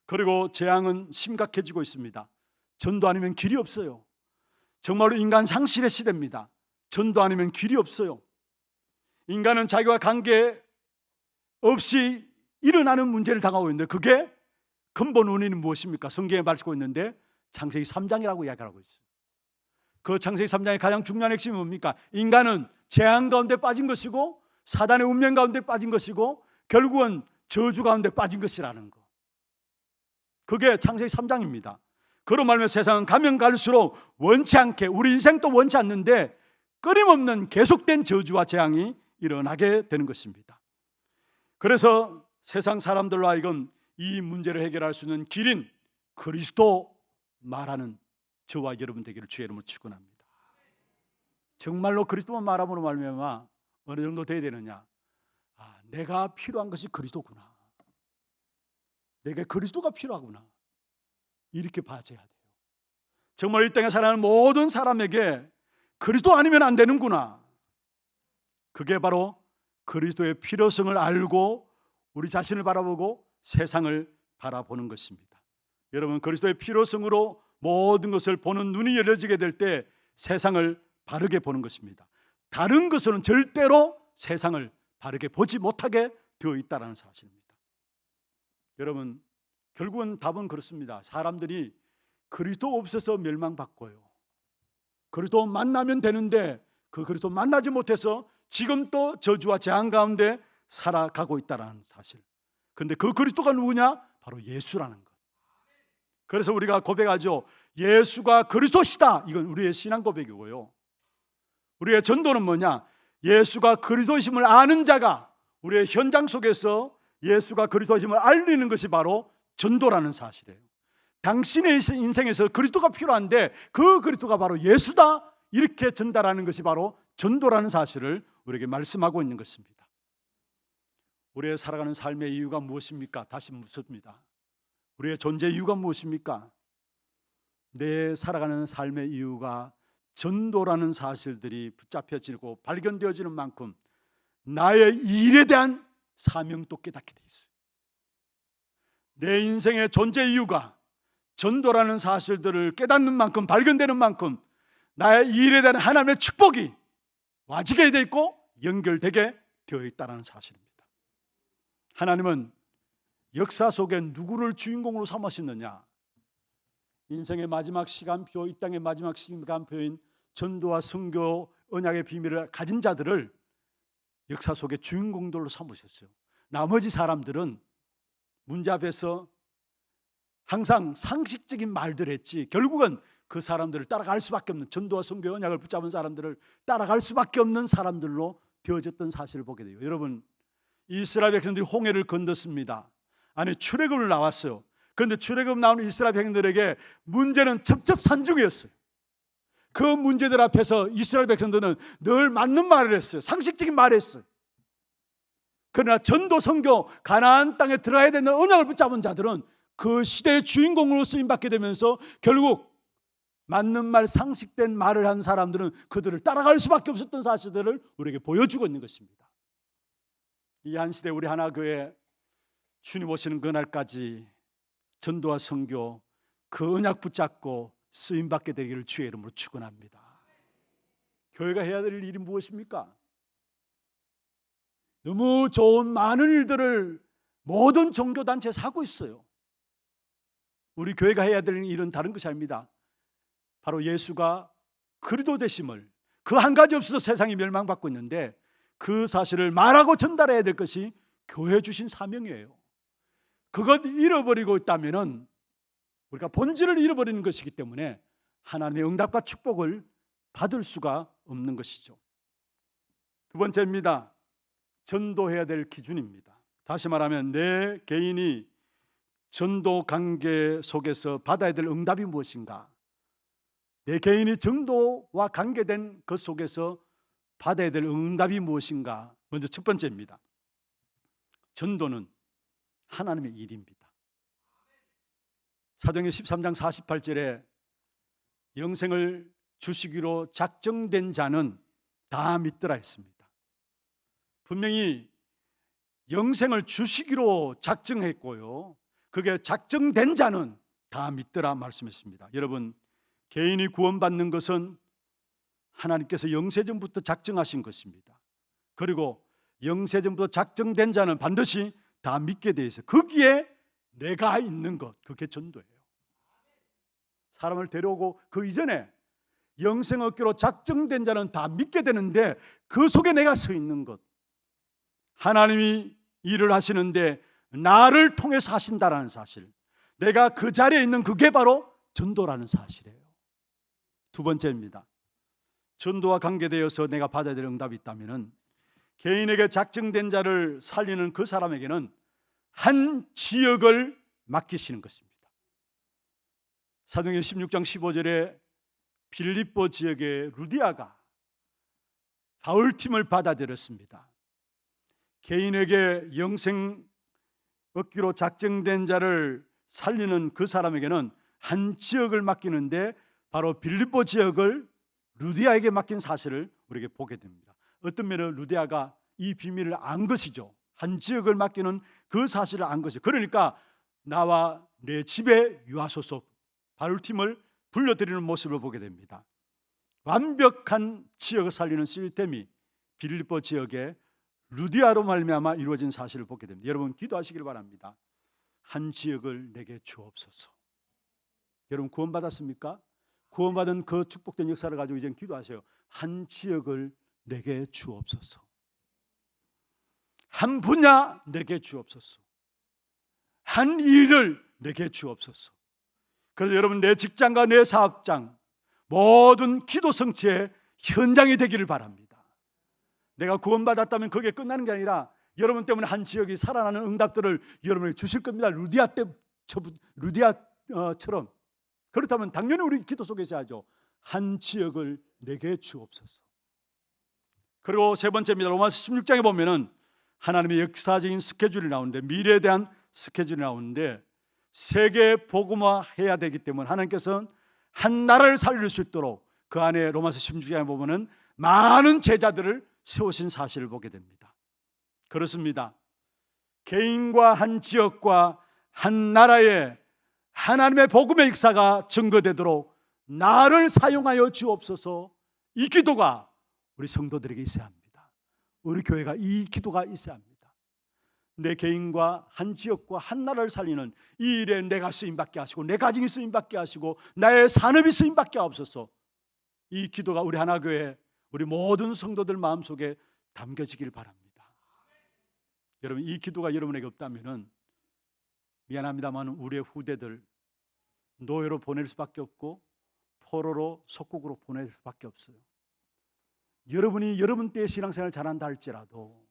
그리고 재앙은 심각해지고 있습니다. 전도 아니면 길이 없어요. 정말로 인간 상실의 시대입니다. 전도 아니면 길이 없어요. 인간은 자기와 관계 없이 일어나는 문제를 당하고 있는데, 그게 근본 원인은 무엇입니까? 성경에 말하고 있는데 창세기 3장이라고 이야기하고 있어요. 그 창세기 3장의 가장 중요한 핵심이 뭡니까? 인간은 재앙 가운데 빠진 것이고 사단의 운명 가운데 빠진 것이고 결국은 저주 가운데 빠진 것이라는 거. 그게 창세기 3장입니다. 그로 말하면 세상은 가면 갈수록 원치 않게, 우리 인생도 원치 않는데 끊임없는 계속된 저주와 재앙이 일어나게 되는 것입니다. 그래서 세상 사람들로 하여금 이 문제를 해결할 수 있는 길인 그리스도 말하는 저와 여러분 되기를 주의 이름으로 축원합니다. 정말로 그리스도만 말함으로 말미암아 어느 정도 돼야 되느냐? 내가 필요한 것이 그리스도구나. 내게 그리스도가 필요하구나. 이렇게 봐야 돼요. 정말 이 땅에 살아가는 모든 사람에게 그리스도 아니면 안 되는구나. 그게 바로 그리스도의 필요성을 알고 우리 자신을 바라보고 세상을 바라보는 것입니다. 여러분, 그리스도의 필요성으로 모든 것을 보는 눈이 열려지게 될 때 세상을 바르게 보는 것입니다. 다른 것으로는 절대로 세상을 바르게 보지 못하게 되어 있다는 사실입니다. 여러분, 결국은 답은 그렇습니다. 사람들이 그리스도 없어서 멸망받고요, 그리스도 만나면 되는데 그 그리스도 만나지 못해서 지금 또 저주와 재앙 가운데 살아가고 있다는 사실. 그런데 그 그리스도가 누구냐? 바로 예수라는 것. 그래서 우리가 고백하죠. 예수가 그리스도시다. 이건 우리의 신앙 고백이고요. 우리의 전도는 뭐냐? 예수가 그리스도심을 아는 자가 우리의 현장 속에서 예수가 그리스도심을 알리는 것이 바로 전도라는 사실이에요. 당신의 인생에서 그리스도가 필요한데 그 그리스도가 바로 예수다. 이렇게 전달하는 것이 바로 전도라는 사실을 우리에게 말씀하고 있는 것입니다. 우리의 살아가는 삶의 이유가 무엇입니까? 다시 묻습니다. 우리의 존재 이유가 무엇입니까? 내 살아가는 삶의 이유가 전도라는 사실들이 붙잡혀지고 발견되어지는 만큼 나의 일에 대한 사명도 깨닫게 돼 있어요. 내 인생의 존재 이유가 전도라는 사실들을 깨닫는 만큼, 발견되는 만큼 나의 일에 대한 하나님의 축복이 와지게 되어 있고 연결되게 되어 있다는 사실입니다. 하나님은 역사 속에 누구를 주인공으로 삼으셨느냐? 인생의 마지막 시간표, 이 땅의 마지막 시간표인 전도와 선교 언약의 비밀을 가진 자들을 역사 속의 주인공들로 삼으셨어요. 나머지 사람들은 문제 앞에서 항상 상식적인 말들 했지 결국은 그 사람들을 따라갈 수밖에 없는, 전도와 선교 언약을 붙잡은 사람들을 따라갈 수밖에 없는 사람들로 되어졌던 사실을 보게 돼요. 여러분, 이스라엘 백성들이 홍해를 건넜습니다. 아니, 출애굽을 나왔어요. 그런데 출애굽 나오는 이스라엘 백성들에게 문제는 첩첩산중이었어요. 그 문제들 앞에서 이스라엘 백성들은 늘 맞는 말을 했어요. 상식적인 말을 했어요. 그러나 전도 선교 가나안 땅에 들어가야 되는 언약을 붙잡은 자들은 그 시대의 주인공으로 쓰임받게 되면서 결국 맞는 말, 상식된 말을 한 사람들은 그들을 따라갈 수밖에 없었던 사실들을 우리에게 보여주고 있는 것입니다. 이 한 시대 우리 하나교회 주님 오시는 그날까지 전도와 선교 그 언약 붙잡고 쓰임받게 되기를 주의 이름으로 축원합니다. 교회가 해야 될 일이 무엇입니까? 너무 좋은 많은 일들을 모든 종교단체에서 하고 있어요. 우리 교회가 해야 될 일은 다른 것이 아닙니다. 바로 예수가 그리스도 되심을, 그 한 가지 없어서 세상이 멸망받고 있는데 그 사실을 말하고 전달해야 될 것이 교회 주신 사명이에요. 그것 잃어버리고 있다면 우리가 본질을 잃어버리는 것이기 때문에 하나님의 응답과 축복을 받을 수가 없는 것이죠. 두 번째입니다. 전도해야 될 기준입니다. 다시 말하면 내 개인이 전도 관계 속에서 받아야 될 응답이 무엇인가? 내 개인이 전도와 관계된 것 속에서 받아야 될 응답이 무엇인가? 먼저 첫 번째입니다. 전도는 하나님의 일입니다. 사도행전 13장 48절에 영생을 주시기로 작정된 자는 다 믿더라 했습니다. 분명히 영생을 주시기로 작정했고요, 그게 작정된 자는 다 믿더라 말씀했습니다. 여러분, 개인이 구원받는 것은 하나님께서 영세전부터 작정하신 것입니다. 그리고 영세전부터 작정된 자는 반드시 다 믿게 돼 있어요. 거기에 내가 있는 것, 그게 전도예요. 사람을 데려오고 그 이전에 영생 얻기로 작정된 자는 다 믿게 되는데 그 속에 내가 서 있는 것, 하나님이 일을 하시는데 나를 통해서 하신다라는 사실, 내가 그 자리에 있는 그게 바로 전도라는 사실이에요. 두 번째입니다. 전도와 관계되어서 내가 받아야 될 응답이 있다면 개인에게 작정된 자를 살리는 그 사람에게는 한 지역을 맡기시는 것입니다. 사도행전 16장 15절에 빌립보 지역의 루디아가 바울팀을 받아들였습니다. 개인에게 영생 얻기로 작정된 자를 살리는 그 사람에게는 한 지역을 맡기는데 바로 빌립보 지역을 루디아에게 맡긴 사실을 우리에게 보게 됩니다. 어떤 면은 루디아가 이 비밀을 안 것이죠. 한 지역을 맡기는 그 사실을 안 것이죠. 그러니까 나와 내 집에 유하소서, 바울팀을 불러들이는 모습을 보게 됩니다. 완벽한 지역을 살리는 시스템이 빌립보 지역에 루디아로 말미암아 이루어진 사실을 보게 됩니다. 여러분, 기도하시길 바랍니다. 한 지역을 내게 주옵소서. 여러분, 구원받았습니까? 구원받은 그 축복된 역사를 가지고 이제 기도하세요. 한 지역을 내게 주옵소서. 한 분야 내게 주옵소서. 한 일을 내게 주옵소서. 그래서 여러분, 내 직장과 내 사업장 모든 기도 성취의 현장이 되기를 바랍니다. 내가 구원받았다면 그게 끝나는 게 아니라 여러분 때문에 한 지역이 살아나는 응답들을 여러분에게 주실 겁니다. 루디아처럼. 그렇다면 당연히 우리 기도 속에서 하죠. 한 지역을 내게 주옵소서. 그리고 세 번째입니다. 로마서 16장에 보면은 하나님의 역사적인 스케줄이 나오는데, 미래에 대한 스케줄이 나오는데, 세계 복음화해야 되기 때문에 하나님께서는 한 나라를 살릴 수 있도록 그 안에 로마서 16장에 보면은 많은 제자들을 세우신 사실을 보게 됩니다. 그렇습니다. 개인과 한 지역과 한 나라에 하나님의 복음의 역사가 증거되도록 나를 사용하여 주옵소서. 이 기도가 우리 성도들에게 있어야 합니다. 우리 교회가 이 기도가 있어야 합니다. 내 개인과 한 지역과 한 나라를 살리는 이 일에 내가 쓰임받게 하시고, 내 가정이 쓰임받게 하시고, 나의 산업이 쓰임받게 하옵소서. 이 기도가 우리 하나교회, 우리 모든 성도들 마음속에 담겨지길 바랍니다. 여러분, 이 기도가 여러분에게 없다면 미안합니다만 우리의 후대들 노예로 보낼 수밖에 없고 포로로 속국으로 보낼 수밖에 없어요. 여러분이 여러분 때의 신앙생활을 잘한다 할지라도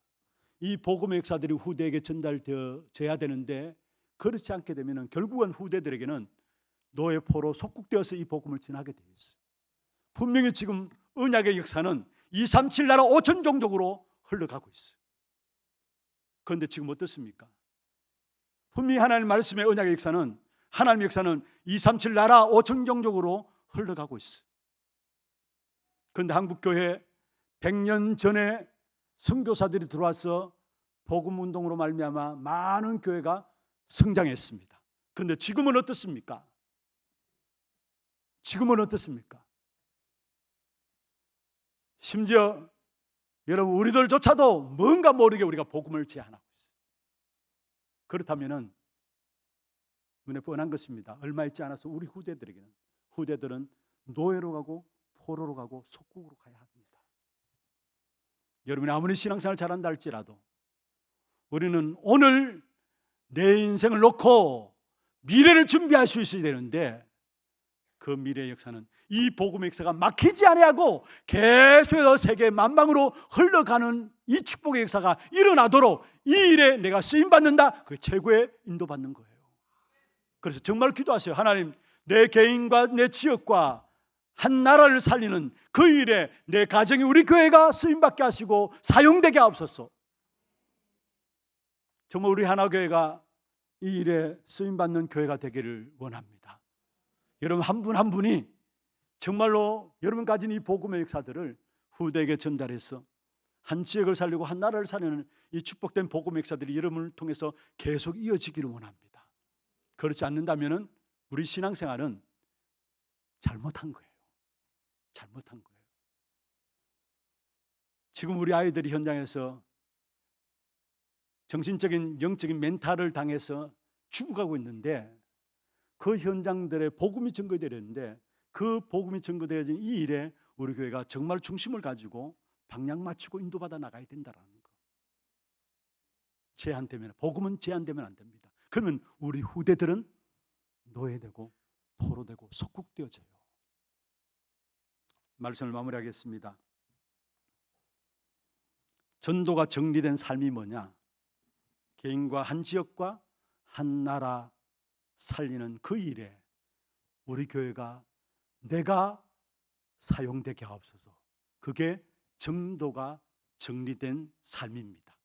이 복음의 역사들이 후대에게 전달되어야 되는데, 그렇지 않게 되면 결국은 후대들에게는 노예 포로 속국되어서 이 복음을 전하게 되어 있어요. 분명히 지금 언약의 역사는 237 나라 5천 종족으로 흘러가고 있어요. 그런데 지금 어떻습니까? 분명히 하나님 말씀의 언약의 역사는, 하나님의 역사는 237 나라 5천 종족으로 흘러가고 있어요. 그런데 한국교회 100년 전에 선교사들이 들어와서 복음운동으로 말미암아 많은 교회가 성장했습니다. 그런데 지금은 어떻습니까? 지금은 어떻습니까? 심지어 여러분, 우리들조차도 뭔가 모르게 우리가 복음을 제한하고 있어요. 그렇다면 눈에 뻔한 것입니다. 얼마 있지 않아서 우리 후대들은 노예로 가고 포로로 가고 속국으로 가야 합니다. 여러분이 아무리 신앙생활을 잘한다 할지라도 우리는 오늘 내 인생을 놓고 미래를 준비할 수 있어야 되는데, 그 미래의 역사는 이 복음의 역사가 막히지 아니하고 계속해서 세계 만방으로 흘러가는 이 축복의 역사가 일어나도록 이 일에 내가 쓰임받는다, 그 최고의 인도받는 거예요. 그래서 정말 기도하세요. 하나님, 내 개인과 내 지역과 한 나라를 살리는 그 일에 내 가정이, 우리 교회가 쓰임받게 하시고 사용되게 하옵소서. 정말 우리 하나교회가 이 일에 쓰임받는 교회가 되기를 원합니다. 여러분 한 분 한 분이 정말로 여러분 가진 이 복음의 역사들을 후대에게 전달해서 한 지역을 살리고 한 나라를 살리는 이 축복된 복음의 역사들이 여러분을 통해서 계속 이어지기를 원합니다. 그렇지 않는다면 우리 신앙생활은 잘못한 거예요. 잘못한 거예요. 지금 우리 아이들이 현장에서 정신적인, 영적인 멘탈을 당해서 죽어가고 있는데, 그 현장들의 복음이 증거되었는데, 그 복음이 증거되어진 이 일에 우리 교회가 정말 중심을 가지고 방향 맞추고 인도받아 나가야 된다는 거. 제한되면, 복음은 제한되면 안 됩니다. 그러면 우리 후대들은 노예되고 포로되고 속국되어져요. 말씀을 마무리하겠습니다. 전도가 정리된 삶이 뭐냐? 개인과 한 지역과 한 나라 살리는 그 일에 우리 교회가 내가 사용되게 하옵소서. 그게 전도가 정리된 삶입니다.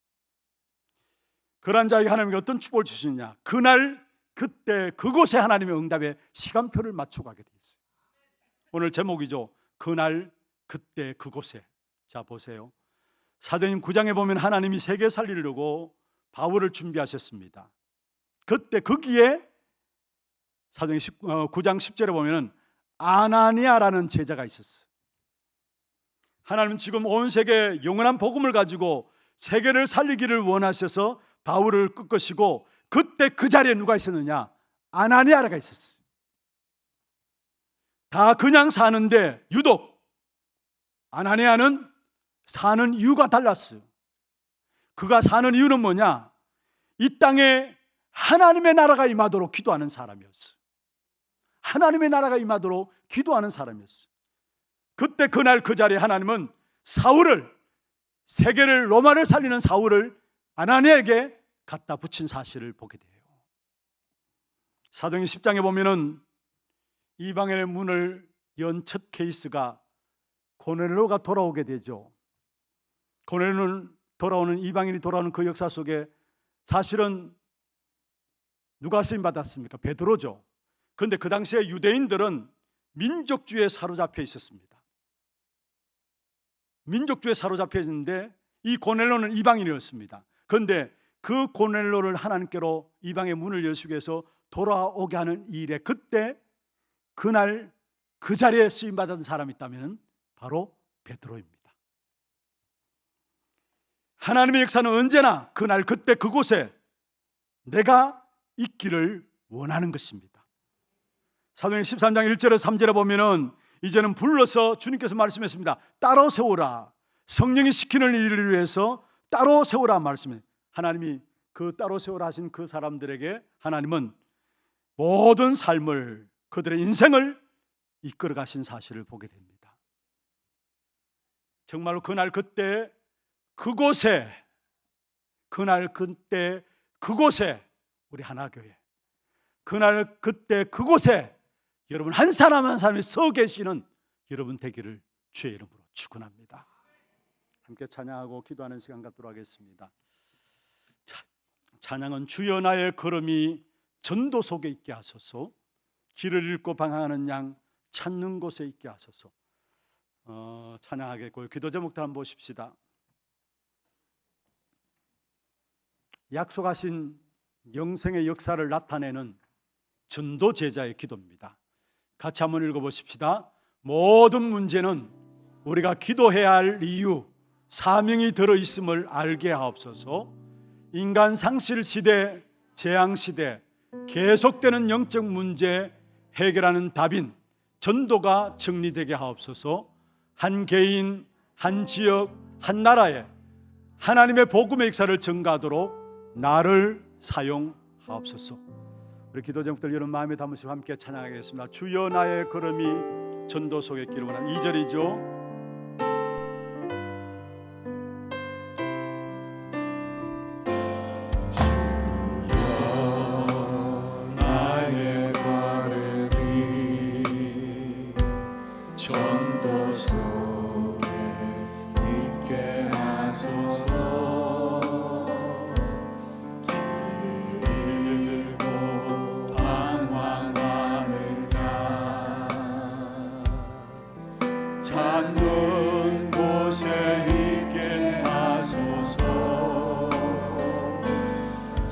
그러한 자에게 하나님이 어떤 축복을 주시느냐? 그날 그때 그곳에 하나님의 응답에 시간표를 맞추고 가게 되어 있어요. 오늘 제목이죠. 그날 그때 그곳에. 자 보세요. 사도행 9장에 보면 하나님이 세계 살리려고 바울을 준비하셨습니다. 그때 거기에 사도행 9장 10절에 보면 아나니아라는 제자가 있었어요. 하나님은 지금 온 세계에 영원한 복음을 가지고 세계를 살리기를 원하셔서 바울을 끄끄시고, 그때 그 자리에 누가 있었느냐? 아나니아가 있었어요. 다 그냥 사는데 유독 아나니아는 사는 이유가 달랐어요. 그가 사는 이유는 뭐냐? 이 땅에 하나님의 나라가 임하도록 기도하는 사람이었어. 하나님의 나라가 임하도록 기도하는 사람이었어. 그때 그날 그 자리에 하나님은 사울을, 세계를, 로마를 살리는 사울을 아나니에게 갖다 붙인 사실을 보게 돼요. 사도행전 10장에 보면은 이방인의 문을 연 첫 케이스가 고넬료가 돌아오게 되죠. 고넬료는 돌아오는, 이방인이 돌아오는 그 역사 속에 사실은 누가 쓰임 받았습니까? 베드로죠. 그런데 그 당시에 유대인들은 민족주의에 사로잡혀 있었습니다. 민족주의에 사로잡혀 있는데 이 고넬료는 이방인이었습니다. 그런데 그 고넬료를 하나님께로 이방의 문을 여시기 위해서 돌아오게 하는 일에, 그때 그날 그 자리에 쓰임 받은 사람이 있다면 바로 베드로입니다. 하나님의 역사는 언제나 그날 그때 그곳에 내가 있기를 원하는 것입니다. 사도행전 13장 1절에서 3절에 보면은 이제는 불러서 주님께서 말씀했습니다. 따로 세우라. 성령이 시키는 일을 위해서 따로 세우라 말씀해. 하나님이 그 따로 세우라 하신 그 사람들에게 하나님은 모든 삶을, 그들의 인생을 이끌어 가신 사실을 보게 됩니다. 정말로 그날 그때 그곳에, 그날 그때 그곳에 우리 하나교회, 그날 그때 그곳에 여러분 한 사람 한 사람이 서 계시는 여러분 되기를 주의 이름으로 축원합니다. 함께 찬양하고 기도하는 시간 갖도록 하겠습니다. 찬양은 주여 나의 걸음이 전도 속에 있게 하소서, 길을 잃고 방황하는 양 찾는 곳에 있게 하소서. 찬양하겠고요. 기도 제목도 한번 보십시다. 약속하신 영생의 역사를 나타내는 전도 제자의 기도입니다. 같이 한번 읽어보십시다. 모든 문제는 우리가 기도해야 할 이유, 사명이 들어있음을 알게 하옵소서. 인간 상실 시대, 재앙 시대, 계속되는 영적 문제 해결하는 답인 전도가 정리되게 하옵소서. 한 개인, 한 지역, 한 나라에 하나님의 복음의 역사를 전가하도록 나를 사용하옵소서. 우리 기도 제목들 여러분 마음에 담으시고 함께 찬양하겠습니다. 주여 나의 걸음이 전도 속에 있기를 원하는 2절이죠. 찾는 곳에 있게 하소서.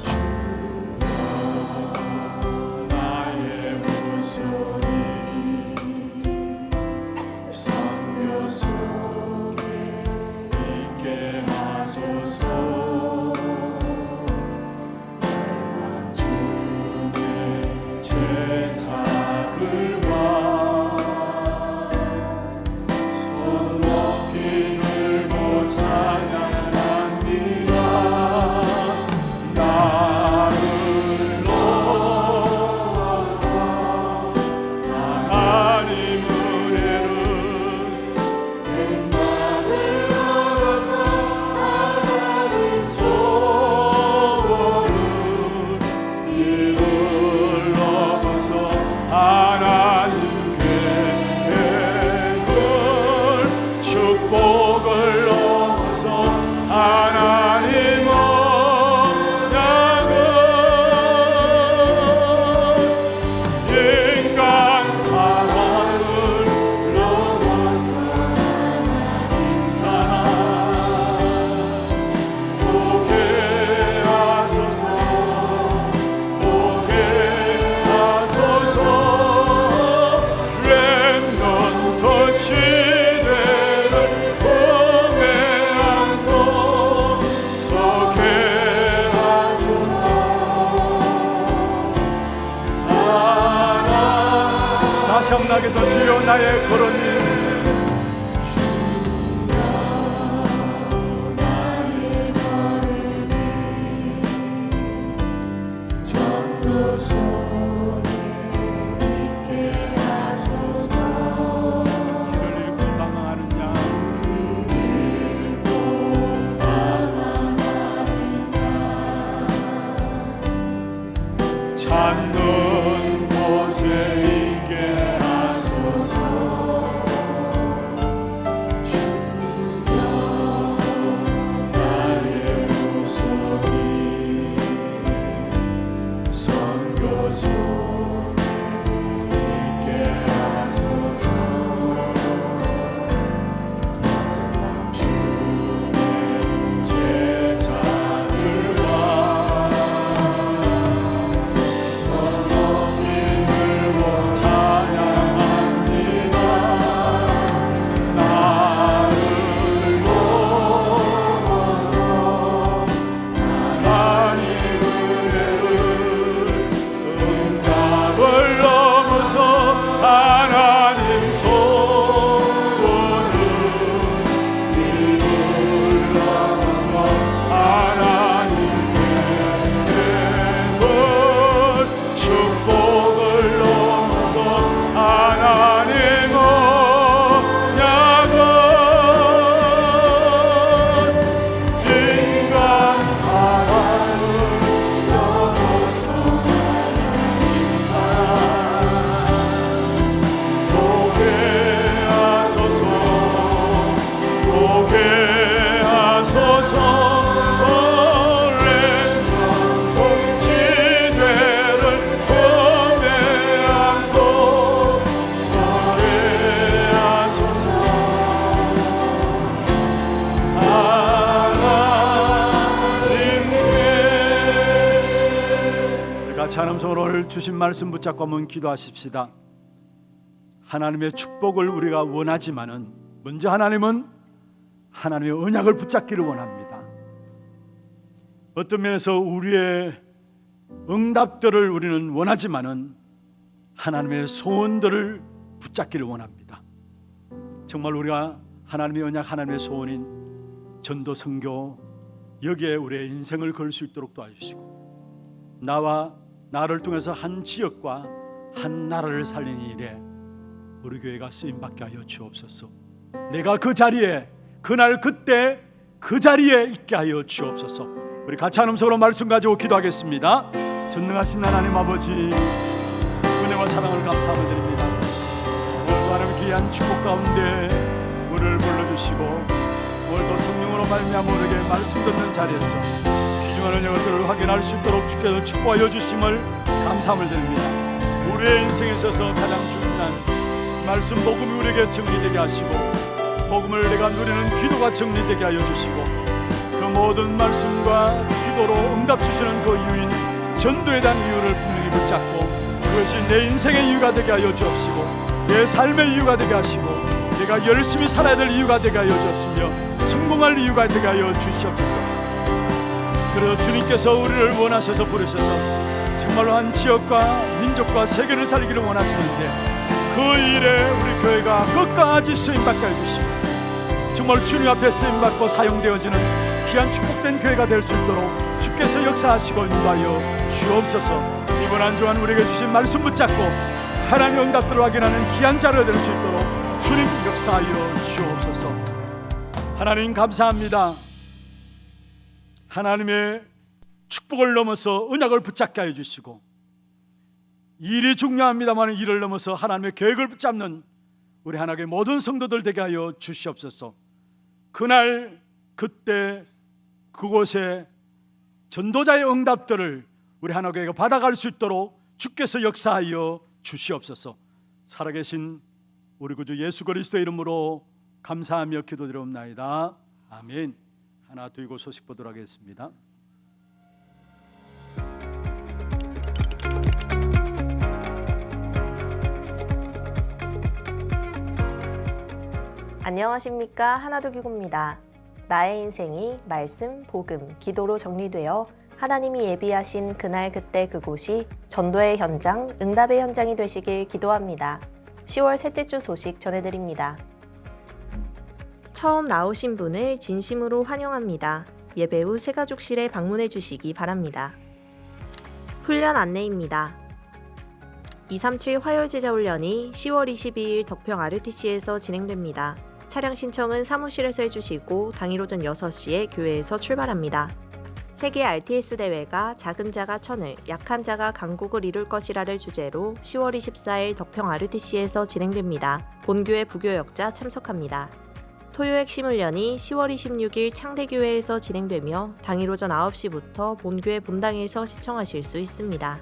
주여 나의 목소리 선교 속에 있게 하소서. 날 중에 죄사들과 시험나게서 주여 나의 걸음이 오늘 주신 말씀 붙잡고 한번 기도하십시다. 하나님의 축복을 우리가 원하지만은 먼저 하나님은 하나님의 언약을 붙잡기를 원합니다. 어떤 면에서 우리의 응답들을 우리는 원하지만은 하나님의 소원들을 붙잡기를 원합니다. 정말 우리가 하나님의 언약, 하나님의 소원인 전도 선교 여기에 우리의 인생을 걸 수 있도록 도와주시고, 나와 나를 통해서 한 지역과 한 나라를 살리는 일에 우리 교회가 쓰임받게 하여 주옵소서. 내가 그 자리에, 그날 그때 그 자리에 있게 하여 주옵소서. 우리 같이 한 음성으로 말씀 가지고 기도하겠습니다. 전능하신 하나님 아버지, 은혜와 사랑을 감사하며 드립니다. 오늘도 하나님 귀한 축복 가운데 우리를 불러주시고, 오늘도 성령으로 말미암아 우리에게 말씀 듣는 자리에서 귀중한 은혜들을 확인할 수 있도록 주께서 축복하여 주심을 감사함을 드립니다. 우리의 인생에 있어서 가장 중요한 말씀 복음이 우리에게 정리되게 하시고, 복음을 내가 누리는 기도가 정리되게 하여 주시고, 그 모든 말씀과 기도로 응답 주시는 그 이유인 전도에 대한 이유를 분명히 붙잡고, 그것이 내 인생의 이유가 되게 하여 주옵시고, 내 삶의 이유가 되게 하시고, 내가 열심히 살아야 될 이유가 되게 하여 주옵시며, 성공할 이유가 되게 하여 주시옵소서. 그래서 주님께서 우리를 원하셔서 부르셔서 정말로 한 지역과 민족과 세계를 살기를 원하시는데, 그 일에 우리 교회가 끝까지 쓰임받게 해주시고, 정말 주님 앞에 쓰임받고 사용되어지는 귀한 축복된 교회가 될 수 있도록 주께서 역사하시고 인도하여 주옵소서. 이번 한 주간 우리에게 주신 말씀 붙잡고 하나님의 응답들을 확인하는 귀한 자를 될 수 있도록 주님 역사하여 주옵소서. 하나님 감사합니다. 하나님의 축복을 넘어서 언약을 붙잡게 하여 주시고, 일이 중요합니다만 일을 넘어서 하나님의 계획을 붙잡는 우리 하나님의 모든 성도들 되게 하여 주시옵소서. 그날 그때 그곳에 전도자의 응답들을 우리 하나님께 받아갈 수 있도록 주께서 역사하여 주시옵소서. 살아계신 우리 구주 예수 그리스도의 이름으로 감사하며 기도드리옵나이다. 아멘. 하나 두고 소식 보도록 하겠습니다. 안녕하십니까, 하나두기고입니다. 나의 인생이 말씀, 복음, 기도로 정리되어 하나님이 예비하신 그날 그때 그곳이 전도의 현장, 응답의 현장이 되시길 기도합니다. 10월 셋째 주 소식 전해드립니다. 처음 나오신 분을 진심으로 환영합니다. 예배 후 새가족실에 방문해 주시기 바랍니다. 훈련 안내입니다. 237 화요제자훈련이 10월 22일 덕평 RUTC에서 진행됩니다. 차량 신청은 사무실에서 해주시고 당일 오전 6시에 교회에서 출발합니다. 세계 RTS 대회가 작은 자가 천을, 약한 자가 강국을 이룰 것이라를 주제로 10월 24일 덕평 RUTC에서 진행됩니다. 본교회 부교역자 참석합니다. 토요핵심훈련이 10월 26일 창대교회에서 진행되며 당일 오전 9시부터 본교회 본당에서 시청하실 수 있습니다.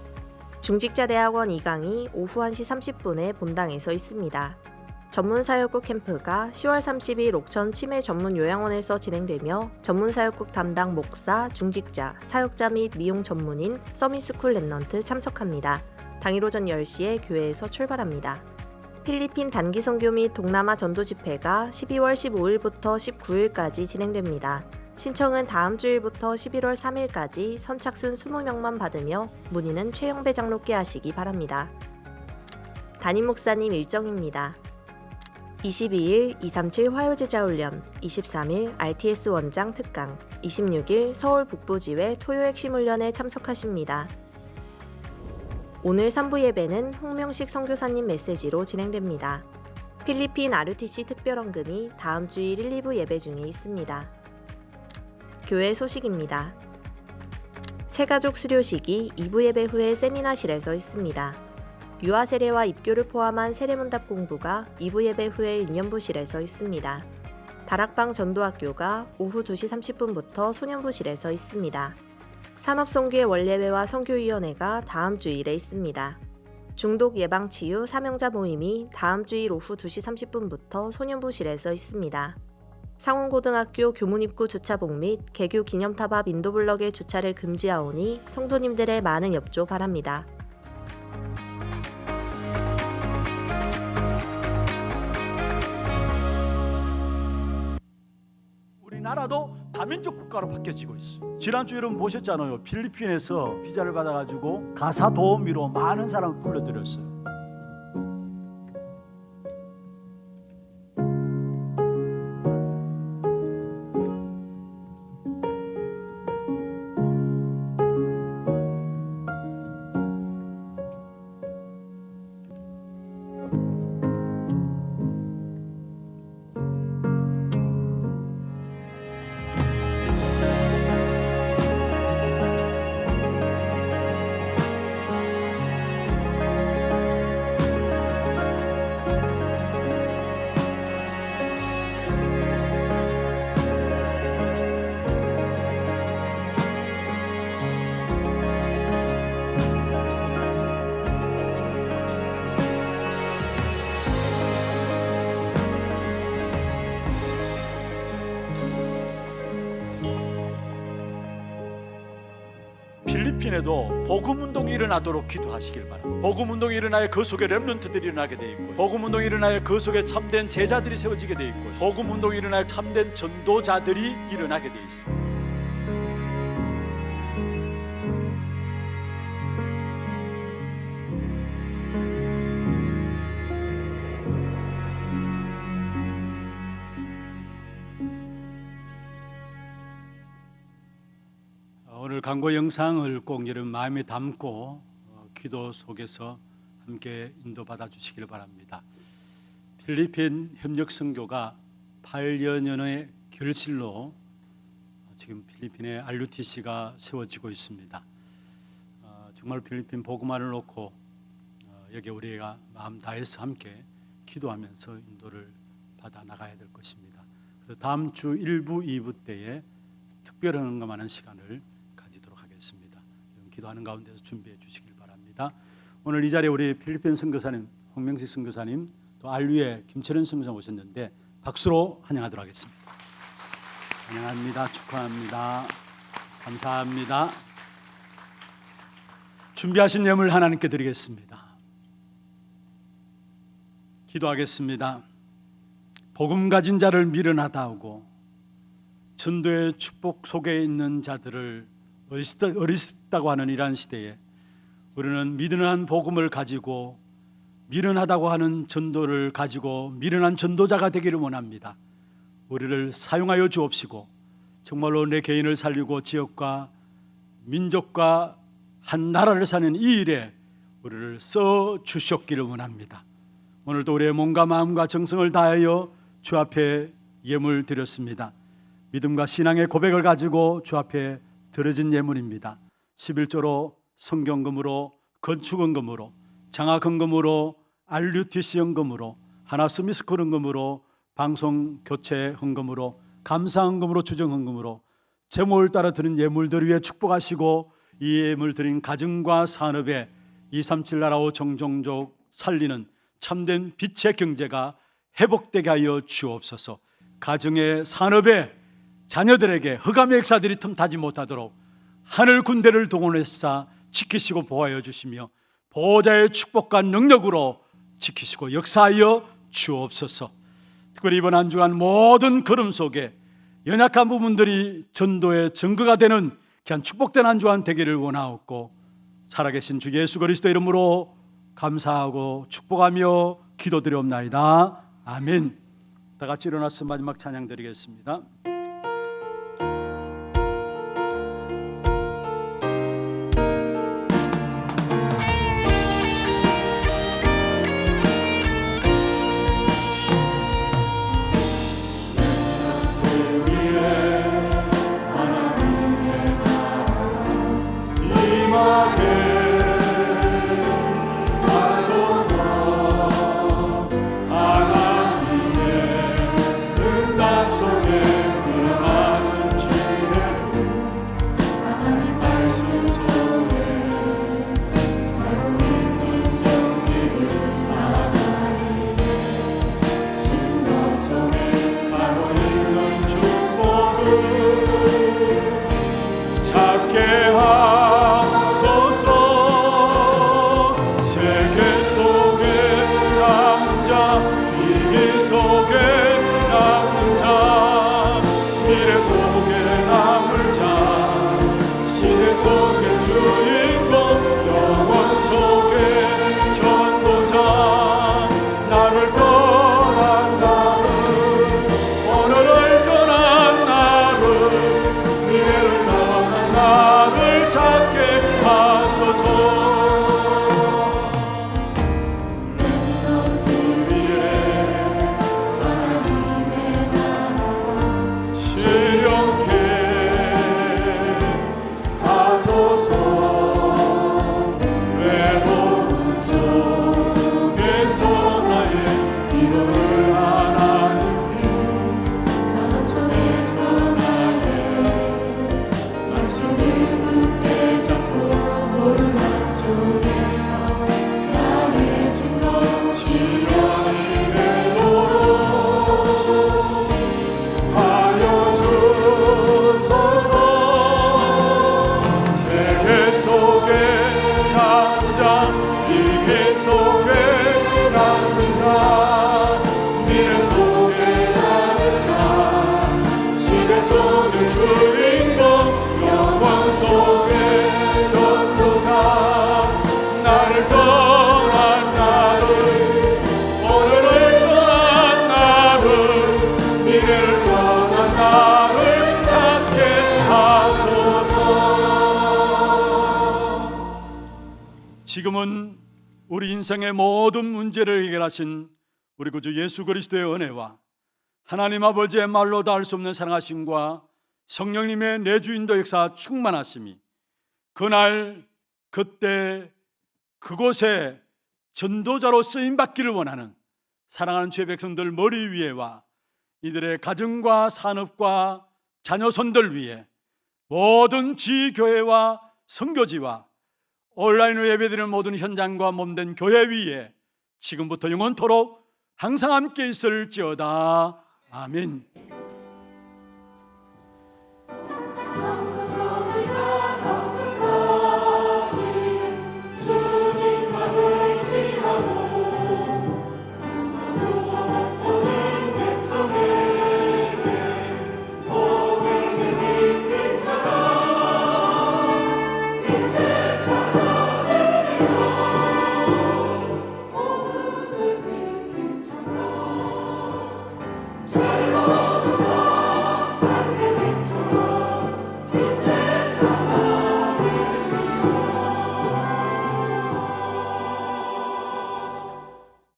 중직자대학원 2강이 오후 1시 30분에 본당에서 있습니다. 전문사역국 캠프가 10월 30일 옥천 치매전문요양원에서 진행되며 전문사역국 담당 목사, 중직자, 사역자 및 미용 전문인, 서밋스쿨 랩넌트 참석합니다. 당일 오전 10시에 교회에서 출발합니다. 필리핀 단기선교 및 동남아 전도집회가 12월 15일부터 19일까지 진행됩니다. 신청은 다음 주일부터 11월 3일까지 선착순 20명만 받으며 문의는 최영배 장로께 하시기 바랍니다. 담임 목사님 일정입니다. 22일 237 화요제자훈련, 23일 RTS 원장 특강, 26일 서울 북부지회 토요핵심훈련에 참석하십니다. 오늘 3부 예배는 홍명식 선교사님 메시지로 진행됩니다. 필리핀 RUTC 특별헌금이 다음 주일 1, 2부 예배 중에 있습니다. 교회 소식입니다. 새가족 수료식이 2부 예배 후에 세미나실에서 있습니다. 유아 세례와 입교를 포함한 세례문답 공부가 2부 예배 후에 유년부실에서 있습니다. 다락방 전도학교가 오후 2시 30분부터 소년부실에서 있습니다. 산업선교의 원례회와 선교위원회가 다음 주일에 있습니다. 중독 예방 치유 사명자 모임이 다음 주일 오후 2시 30분부터 소년부실에서 있습니다. 상원고등학교 교문입구 주차복 및 개교 기념탑 앞 인도블럭의 주차를 금지하오니 성도님들의 많은 협조 바랍니다. 우리나라도 다민족 국가로 바뀌어지고 있어요. 지난주 여러분 보셨잖아요. 필리핀에서 비자를 받아가지고 가사 도우미로 많은 사람을 불러들였어요. 필리핀에도 복음운동이 일어나도록 기도하시길 바랍니다. 복음운동이 일어나야 그 속에 렘넌트들이 일어나게 돼 있고, 복음운동이 일어나야 그 속에 참된 제자들이 세워지게 돼 있고, 복음운동이 일어나야 참된 전도자들이 일어나게 돼 있습니다. 오늘 광고 영상을 꼭 여러분 마음에 담고 기도 속에서 함께 인도받아 주시기를 바랍니다. 필리핀 협력선교가 8년의 결실로 지금 필리핀의 RUTC가 세워지고 있습니다. 정말 필리핀 복음화를 놓고 여기 우리가 마음 다해서 함께 기도하면서 인도를 받아 나가야 될 것입니다. 그래서 다음 주 1부, 2부 때에 특별한 것만한 시간을 가지도록 하겠습니다. 기도하는 가운데서 준비해 주시길 바랍니다. 오늘 이 자리에 우리 필리핀 선교사님, 홍명식 선교사님, 또 알류의 김철현 선교사님 오셨는데 박수로 환영하도록 하겠습니다. 환영합니다. 축하합니다. 감사합니다. 준비하신 예물 하나님께 드리겠습니다. 기도하겠습니다. 복음 가진 자를 미련하다 하고 전도의 축복 속에 있는 자들을 어리석다고 하는 이러한 시대에 우리는 미련한 복음을 가지고 미련하다고 하는 전도를 가지고 미련한 전도자가 되기를 원합니다. 우리를 사용하여 주옵시고 정말로 내 개인을 살리고 지역과 민족과 한 나라를 사는 이 일에 우리를 써 주셨기를 원합니다. 오늘도 우리의 몸과 마음과 정성을 다하여 주 앞에 예물 드렸습니다. 믿음과 신앙의 고백을 가지고 주 앞에 드려진 예물입니다. 11조로 성경금으로, 건축원금으로, 장학헌금으로, RUTC 헌금으로, 하나 스미스쿨 헌금으로, 방송 교체 헌금으로, 감사헌금으로, 추정헌금으로 제목을 따라 드린 예물들 위에 축복하시고 이 예물 드린 가정과 산업에 237 나라오 정종족 살리는 참된 빛의 경제가 회복되게 하여 주옵소서. 가정의 산업에 자녀들에게 흑암의 역사들이 틈타지 못하도록 하늘 군대를 동원해서 지키시고 보호하여 주시며 보호자의 축복과 능력으로 지키시고 역사하여 주옵소서. 특별히 이번 한 주간 모든 걸음 속에 연약한 부분들이 전도의 증거가 되는 귀한 축복된 한 주간 되기를 원하옵고 살아계신 주 예수 그리스도 이름으로 감사하고 축복하며 기도드리옵나이다. 아멘. 다 같이 일어나서 마지막 찬양 드리겠습니다. 하나님의 응답 속에 이길 속에 남는 자, 미래 속에 남을 자, 시대 속의 주인공, 영원 속의 전도자. 나를 떠난 나를, 오늘을 떠난 나를, 미래를 떠난 나를 찾게 하소서. 외로움 속에서 나의 기도를 하나님께, 나만 속에서 나의 말씀을 굳게 잡고, 혼란 속에서 나의 증거 시련이 되도록 하여 주소서. 세계 속에 남자, 이길 속에 남는 자, 미래 속에 남은 자, 시대 속의 주인공, 영원 속의 전도자. 나를 떠난 나를, 오늘을 떠난 나를, 미래를 떠난 나를 찾게 하소서. 지금은 우리 인생의 모든 문제를 해결하신 우리 구주 예수 그리스도의 은혜와 하나님 아버지의 말로 다 할 수 없는 사랑하심과 성령님의 내주인도 역사 충만하심이 그날 그때 그곳에 전도자로 쓰임받기를 원하는 사랑하는 주의 백성들 머리 위에와 이들의 가정과 산업과 자녀손들 위에, 모든 지교회와 선교지와 온라인으로 예배드리는 모든 현장과 몸된 교회 위에 지금부터 영원토록 항상 함께 있을지어다. 아멘.